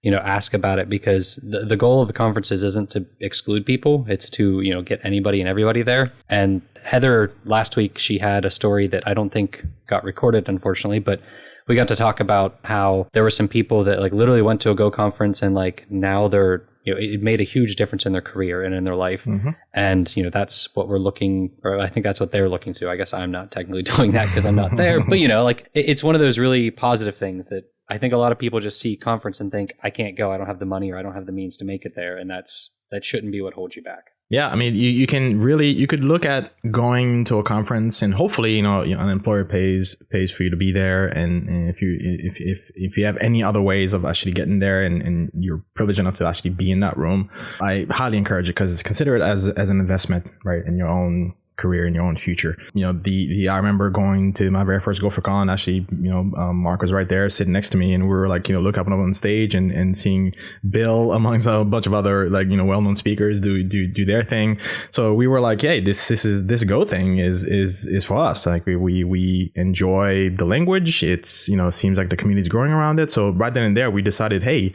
ask about it, because the goal of the conferences isn't to exclude people. It's to, get anybody and everybody there. And Heather, last week, she had a story that I don't think got recorded, unfortunately, but we got to talk about how there were some people that like literally went to a Go conference and like now they're, it made a huge difference in their career and in their life. Mm-hmm. And, that's what we're looking, or I think that's what they're looking to. I guess I'm not technically doing that because I'm not there, but like it's one of those really positive things that I think a lot of people just see conference and think, I can't go, I don't have the money, or I don't have the means to make it there. And that shouldn't be what holds you back. Yeah, I mean, you could look at going to a conference, and hopefully, an employer pays for you to be there. And if you have any other ways of actually getting there, and you're privileged enough to actually be in that room, I highly encourage it, because consider it as an investment, right, in your own career, in your own future. I remember going to my very first GopherCon. Actually, Mark was right there sitting next to me, and we were like, look up on stage and seeing Bill amongst a bunch of other well-known speakers do their thing. So we were like, hey, this Go thing is for us. Like we enjoy the language. It's seems like the community is growing around it. So right then and there, we decided, hey,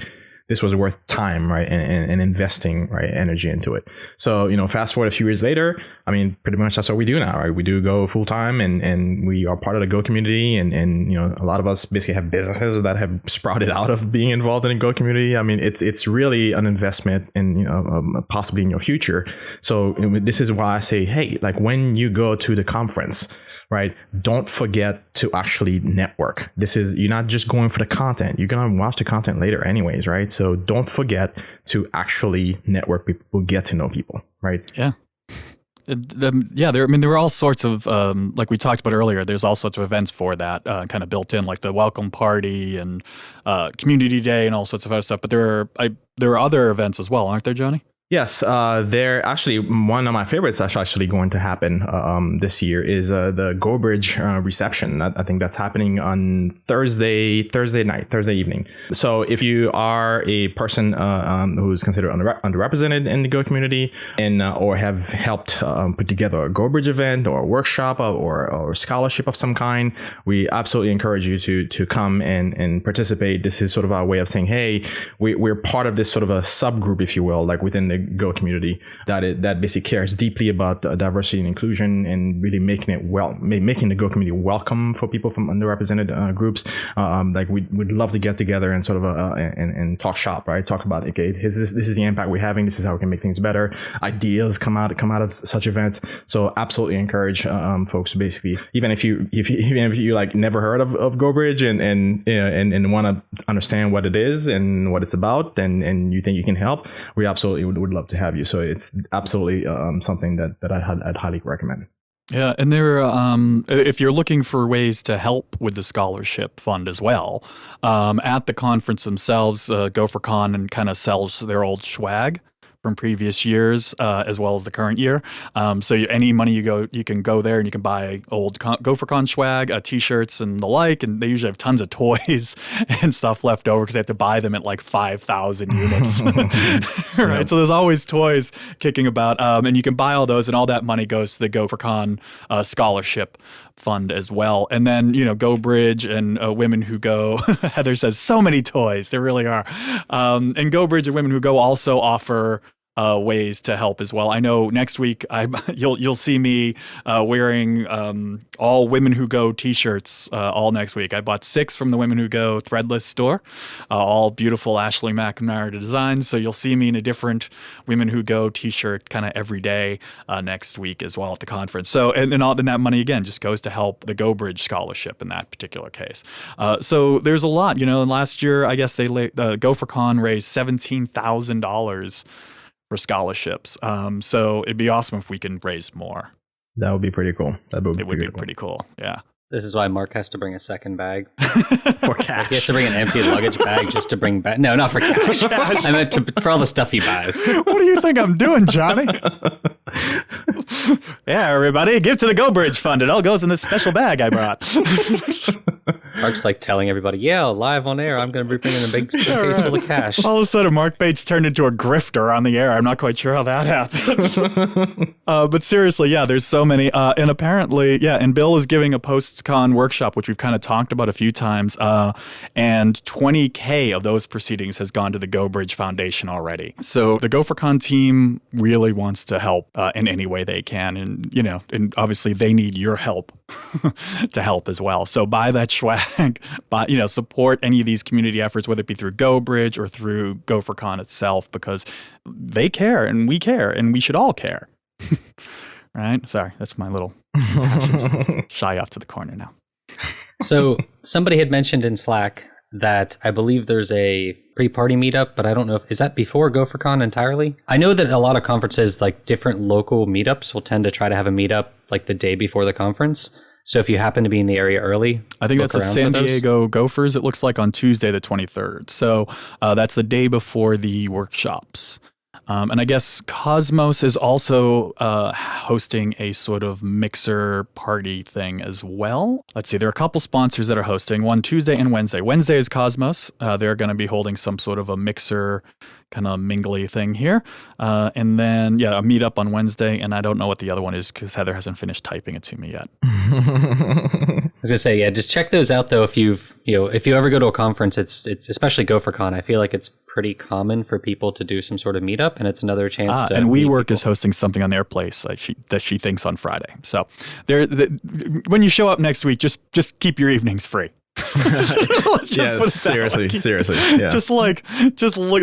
this was worth time, right, and investing, right, energy into it. So, fast forward a few years later, I mean, pretty much that's what we do now, right? We do Go full time, and we are part of the Go community, and a lot of us basically have businesses that have sprouted out of being involved in the Go community. I mean, it's really an investment in possibly in your future. So this is why I say, hey, like when you go to the conference, right, don't forget to actually network. You're not just going for the content. You're going to watch the content later anyways, right? So don't forget to actually network people, get to know people, right? Yeah. There were all sorts of, like we talked about earlier, there's all sorts of events for that kind of built in, like the welcome party and community day and all sorts of other stuff. But there are other events as well, aren't there, Johnny? Yes, they're actually one of my favorites that's actually going to happen this year is the GoBridge reception. I think that's happening on Thursday evening. So if you are a person who's considered underrepresented in the Go community and or have helped put together a GoBridge event or a workshop or scholarship of some kind, we absolutely encourage you to come and participate. This is sort of our way of saying, hey, we're part of this sort of a subgroup, if you will, like within the Go community that basically cares deeply about diversity and inclusion and really making the Go community welcome for people from underrepresented groups. Like we'd love to get together and sort of and talk shop, right? Talk about, okay, this is the impact we're having. This is how we can make things better. Ideas come out of such events. So absolutely encourage folks basically, even if you like never heard of GoBridge and want to understand what it is and what it's about and you think you can help, we absolutely would love to have you. So it's absolutely something that I'd highly recommend. Yeah, and there, if you're looking for ways to help with the scholarship fund as well, at the conference themselves, GopherCon and kind of sells their old swag from previous years, as well as the current year. So any money you can go there and you can buy old GopherCon swag, t-shirts and the like, and they usually have tons of toys and stuff left over because they have to buy them at like 5,000 units. Right? Yep. So there's always toys kicking about, and you can buy all those, and all that money goes to the GopherCon scholarship fund as well. And then, GoBridge and Women Who Go, Heather says, so many toys, there really are. And GoBridge and Women Who Go also offer ways to help as well. I know next week you'll see me wearing all Women Who Go t-shirts all next week. I bought 6 from the Women Who Go threadless store, all beautiful Ashley McNamara designs. So you'll see me in a different Women Who Go t-shirt kind of every day next week as well at the conference. So and that money again just goes to help the GoBridge scholarship in that particular case. So there's a lot. Last year I guess GopherCon raised $17,000 for scholarships. So it'd be awesome if we can raise more. That would be pretty cool. It would be pretty cool. Yeah. This is why Mark has to bring a second bag. For cash. He has to bring an empty luggage bag just to bring back. No, not for cash. For cash. I meant for all the stuff he buys. What do you think I'm doing, Johnny? Yeah, everybody, give to the GoBridge Fund. It all goes in this special bag I brought. Mark's like telling everybody, yeah, live on air, I'm going to be bringing a big suitcase full of cash. All of a sudden, Mark Bates turned into a grifter on the air. I'm not quite sure how that happened. But seriously, yeah, there's so many. And apparently, yeah, and Bill is giving a post-con workshop, which we've kind of talked about a few times. And $20,000 of those proceedings has gone to the GoBridge Foundation already. So the GopherCon team really wants to help in any way they can. And, and obviously they need your help to help as well. So buy that swag, support any of these community efforts, whether it be through GoBridge or through GopherCon itself, because they care and we should all care. Right? Sorry, that's my little shy off to the corner now. So somebody had mentioned in Slack that I believe there's a pre-party meetup, but I don't know is that before GopherCon entirely? I know that a lot of conferences, like different local meetups, will tend to try to have a meetup like the day before the conference. So if you happen to be in the area early, I think that's the San Diego Gophers, it looks like, on Tuesday the 23rd. So that's the day before the workshops. And I guess Cosmos is also hosting a sort of mixer party thing as well. Let's see, there are a couple sponsors that are hosting, one Tuesday and Wednesday. Wednesday is Cosmos. They're going to be holding some sort of a mixer kind of mingly thing here. And then, a meetup on Wednesday. And I don't know what the other one is because Heather hasn't finished typing it to me yet. I was gonna say, just check those out though. If you ever go to a conference, it's especially GopherCon. I feel like it's pretty common for people to do some sort of meetup, and it's another chance to. And WeWork people. is hosting something on their place that she thinks on Friday. So when you show up next week, just keep your evenings free. Seriously. Yeah. Just look.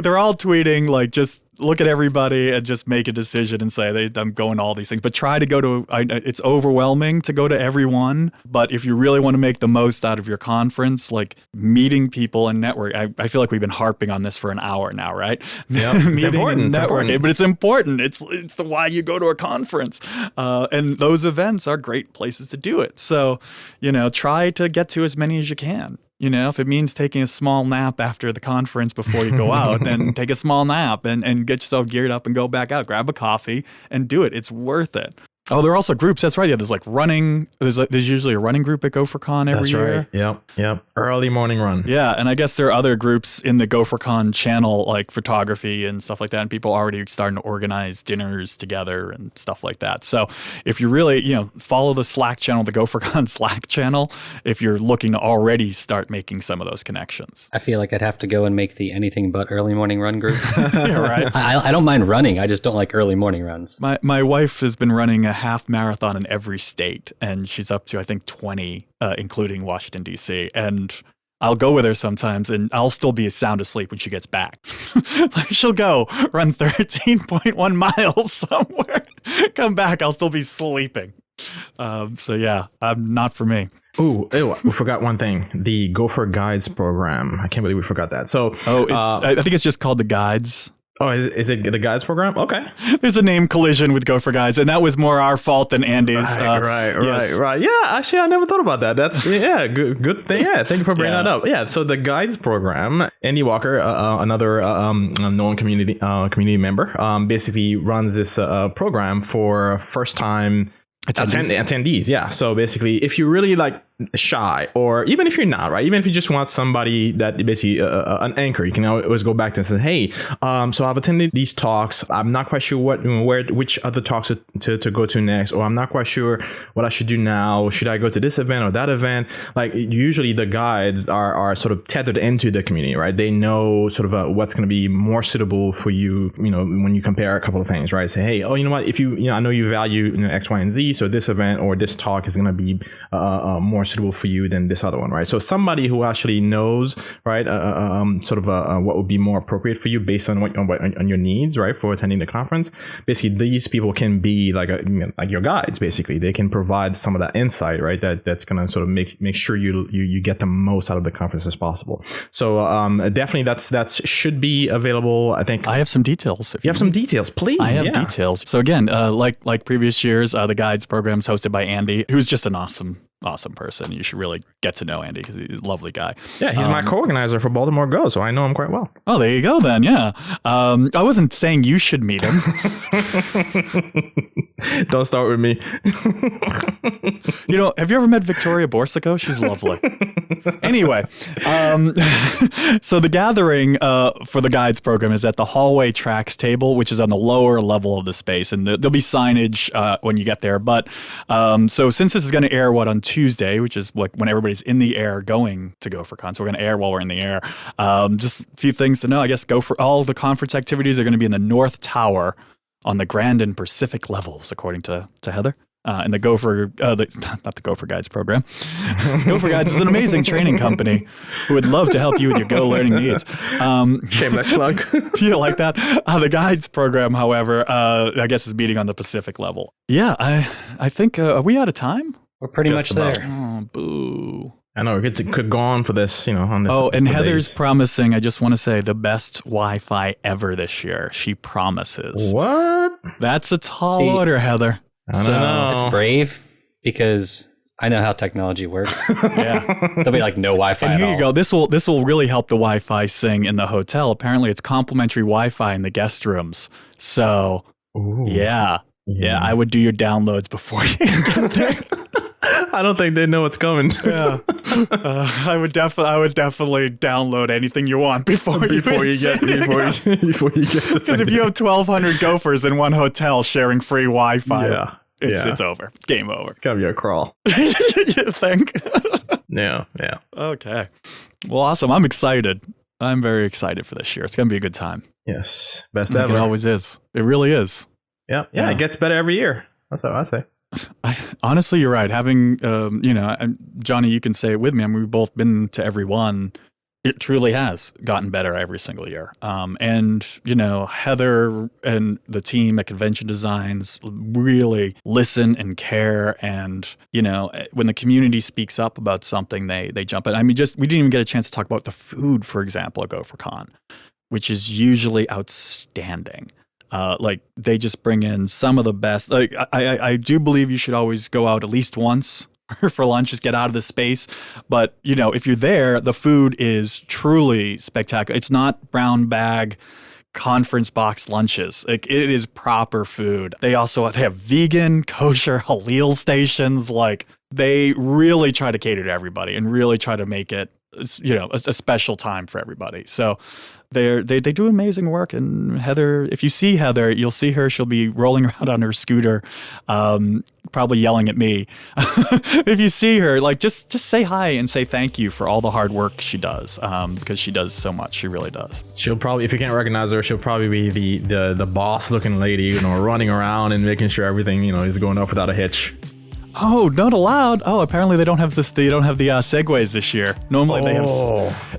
They're all tweeting like just look at everybody and just make a decision and say I'm going to all these things. But try to go to. It's overwhelming to go to every one. But if you really want to make the most out of your conference, like meeting people and network, I feel like we've been harping on this for an hour now, right? Yeah, it's important. But it's important. It's the why you go to a conference, and those events are great places to do it. So, try to get to as many as you can. If it means taking a small nap after the conference before you go out, then take a small nap and get yourself geared up and go back out. Grab a coffee and do it. It's worth it. Oh, there are also groups. That's right. Yeah, there's like running. There's usually a running group at GopherCon every year. That's right. Yep. Early morning run. Yeah, and I guess there are other groups in the GopherCon channel, like photography and stuff like that, and people already starting to organize dinners together and stuff like that. So if you really, follow the Slack channel, the GopherCon Slack channel, if you're looking to already start making some of those connections. I feel like I'd have to go and make the anything but early morning run group. Yeah, right. I don't mind running. I just don't like early morning runs. My wife has been running a half marathon in every state, and she's up to I think 20, including Washington D.C. And I'll go with her sometimes, and I'll still be sound asleep when she gets back. Like she'll go run 13.1 miles somewhere, come back, I'll still be sleeping. So yeah, not for me. Ooh, we forgot one thing. The Gopher Guides program. I can't believe we forgot that. So, I think it's just called the Guides. Oh, is it the Guides program? Okay. There's a name collision with Gopher Guides, and that was more our fault than Andy's. Right. Yeah, actually, I never thought about that. That's good thing. Yeah, thank you for bringing that up. Yeah, so the Guides program, Andy Walker, another known community member, basically runs this program for first-time attendees. Yeah, so basically, if you really like shy, or even if you're not, right, even if you just want somebody that basically an anchor, you can always go back to and say, hey, so I've attended these talks, I'm not quite sure which other talks to go to next, or I'm not quite sure what I should do now. Should I go to this event or that event? Like usually the guides are sort of tethered into the community, right? They know sort of what's going to be more suitable for you, when you compare a couple of things, right? Say, hey, you know what, if I know you value X, Y, and Z, so this event or this talk is going to be more suitable for you than this other one, right? So somebody who actually knows, right, what would be more appropriate for you based on on your needs, right, for attending the conference. Basically, these people can be like your guides. Basically, they can provide some of that insight, right, that's going to sort of make sure you get the most out of the conference as possible. So definitely, that should be available. I think I have some details. If you have some details, please. I have details. So again, like previous years, the Guides program is hosted by Andy, who's just an awesome person. You should really get to know Andy because he's a lovely guy. Yeah, he's my co-organizer for Baltimore Go, so I know him quite well. Oh, there you go then, yeah. I wasn't saying you should meet him. Don't start with me. Have you ever met Victoria Borsico? She's lovely. Anyway, so the gathering for the Guides program is at the hallway tracks table, which is on the lower level of the space, and there'll be signage when you get there. But so since this is going to air on Tuesday, which is like when everybody's in the air going to GopherCon, so we're going to air while we're in the air. Just a few things to know. I guess all the conference activities are going to be in the North Tower on the Grand and Pacific levels, according to Heather. And the Gopher, not the Gopher Guides program. Gopher Guides is an amazing training company who would love to help you with your Go learning needs. Shameless plug. You like that? The Guides program, however, I guess is meeting on the Pacific level. Yeah, I think, are we out of time? We're pretty much there. Oh, boo. I know it could go on for this, on this. Oh, and Heather's promising, I just want to say, the best Wi-Fi ever this year. She promises. What? That's a tall order, Heather. I don't know. It's brave because I know how technology works. Yeah. There'll be like no Wi-Fi and at here all. You go. This will really help the Wi-Fi sing in the hotel. Apparently, it's complimentary Wi-Fi in the guest rooms. So, yeah, I would do your downloads before you get there. I don't think they know what's coming. Yeah, I would definitely download anything you want before you get to. Because if you have 1,200 gophers in one hotel sharing free Wi-Fi, it's over. Game over. It's gotta be a crawl. You think? Yeah. Okay. Well, awesome. I'm excited. I'm very excited for this year. It's going to be a good time. Yes. Best Like ever. it always is. It really is. Yeah. It gets better every year. That's what I say. Honestly, you're right. Having, Johnny, you can say it with me. I mean, we've both been to every one. It truly has gotten better every single year. And, Heather and the team at Convention Designs really listen and care. And, when the community speaks up about something, they jump in. I mean, we didn't even get a chance to talk about the food, for example, at GopherCon, which is usually outstanding. They just bring in some of the best. Like, I do believe you should always go out at least once for lunch, just get out of the space. But, if you're there, the food is truly spectacular. It's not brown bag conference box lunches. Like, it is proper food. They have vegan, kosher, halal stations. Like, they really try to cater to everybody and really try to make it, a special time for everybody. So they do amazing work. And Heather, if you see Heather, you'll see her. She'll be rolling around on her scooter, probably yelling at me. If you see her, just say hi and say thank you for all the hard work she does, because she does so much. She really does. She'll probably, if you can't recognize her, she'll probably be the boss looking lady, running around and making sure everything, is going off without a hitch. Oh, not allowed. Oh, apparently they don't have this. They don't have the Segways this year. Normally they have.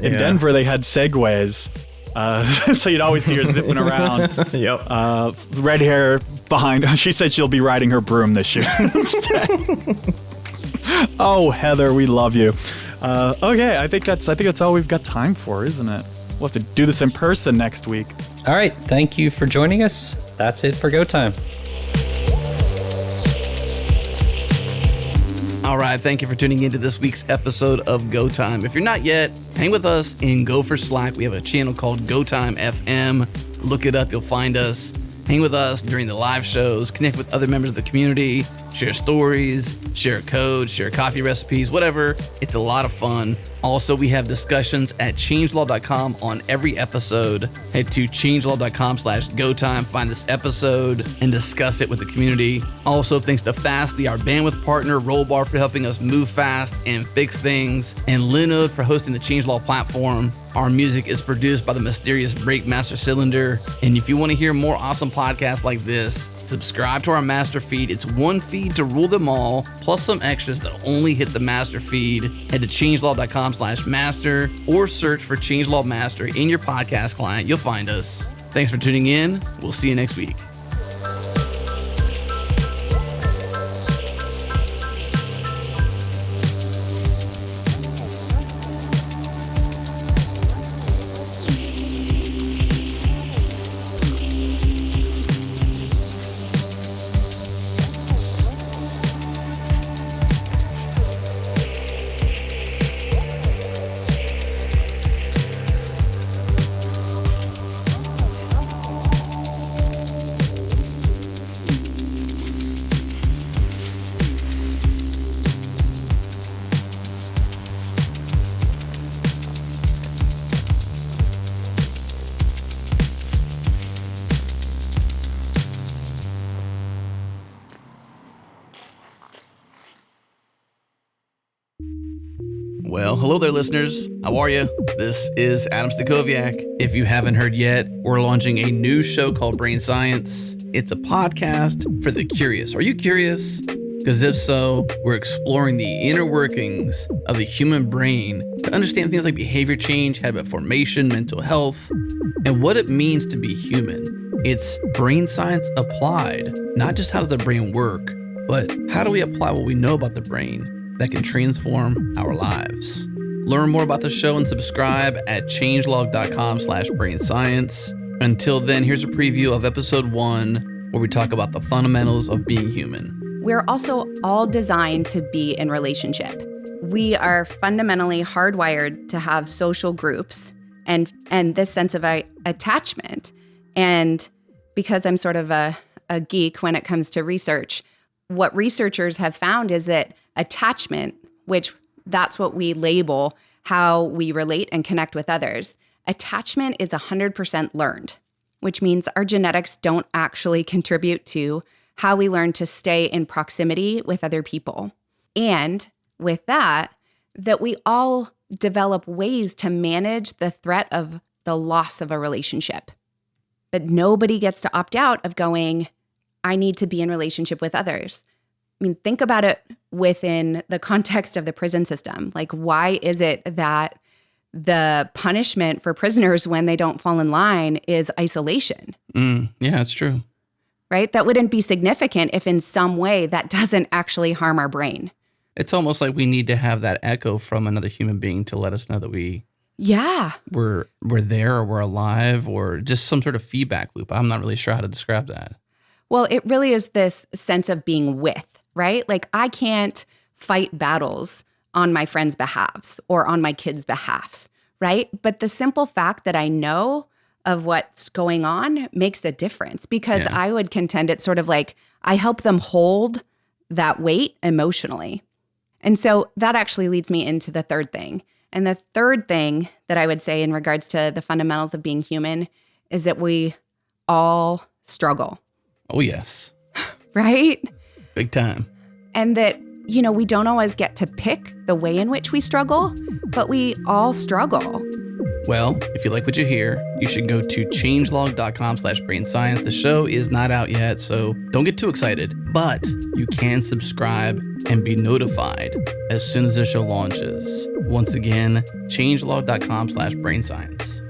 In Denver, they had Segways. So you'd always see her zipping around. Yep. Red hair behind. She said she'll be riding her broom this year instead. Oh, Heather, we love you. Okay, I think that's all we've got time for, isn't it? We'll have to do this in person next week. All right. Thank you for joining us. That's it for Go Time. All right, thank you for tuning into this week's episode of Go Time. If you're not yet, hang with us in Gopher Slack. We have a channel called Go Time FM. Look it up, you'll find us. Hang with us during the live shows, connect with other members of the community, share stories, share code, share coffee recipes, whatever. It's a lot of fun. Also, we have discussions at changelog.com on every episode. Head to changelog.com/GoTime, find this episode, and discuss it with the community. Also, thanks to Fastly, our bandwidth partner, Rollbar for helping us move fast and fix things, and Linode for hosting the Changelog platform. Our music is produced by the mysterious Breakmaster Cylinder. And if you want to hear more awesome podcasts like this, subscribe to our master feed. It's one feed to rule them all, plus some extras that only hit the master feed. Head to changelog.com/master or search for Changelog Master in your podcast client. You'll find us. Thanks for tuning in. We'll see you next week. Well, hello there, listeners. How are you? This is Adam Stacoviak. If you haven't heard yet, we're launching a new show called Brain Science. It's a podcast for the curious. Are you curious? Because if so, we're exploring the inner workings of the human brain to understand things like behavior change, habit formation, mental health, and what it means to be human. It's brain science applied. Not just how does the brain work, but how do we apply what we know about the brain that can transform our lives. Learn more about the show and subscribe at changelog.com/brainscience. Until then, here's a preview of episode 1, where we talk about the fundamentals of being human. We're also all designed to be in relationship. We are fundamentally hardwired to have social groups and this sense of attachment. And because I'm sort of a geek when it comes to research, what researchers have found is that attachment, which that's what we label how we relate and connect with others, attachment is 100% learned, which means our genetics don't actually contribute to how we learn to stay in proximity with other people. And with that we all develop ways to manage the threat of the loss of a relationship. But nobody gets to opt out of going, I need to be in relationship with others. I mean, think about it within the context of the prison system. Like, why is it that the punishment for prisoners when they don't fall in line is isolation? Yeah, it's true. Right? That wouldn't be significant if in some way that doesn't actually harm our brain. It's almost like we need to have that echo from another human being to let us know that we're there, or we're alive, or just some sort of feedback loop. I'm not really sure how to describe that. Well, it really is this sense of being with, right? Like, I can't fight battles on my friends' behalves or on my kids' behalves, right? But the simple fact that I know of what's going on makes a difference, because I would contend it's sort of like I help them hold that weight emotionally. And so that actually leads me into the third thing. And the third thing that I would say in regards to the fundamentals of being human is that we all struggle. Oh, yes. Right? Big time. And that, you know, we don't always get to pick the way in which we struggle, but we all struggle. Well, if you like what you hear, you should go to changelog.com/brainscience. The show is not out yet, so don't get too excited, but you can subscribe and be notified as soon as the show launches. Once again, changelog.com/brainscience.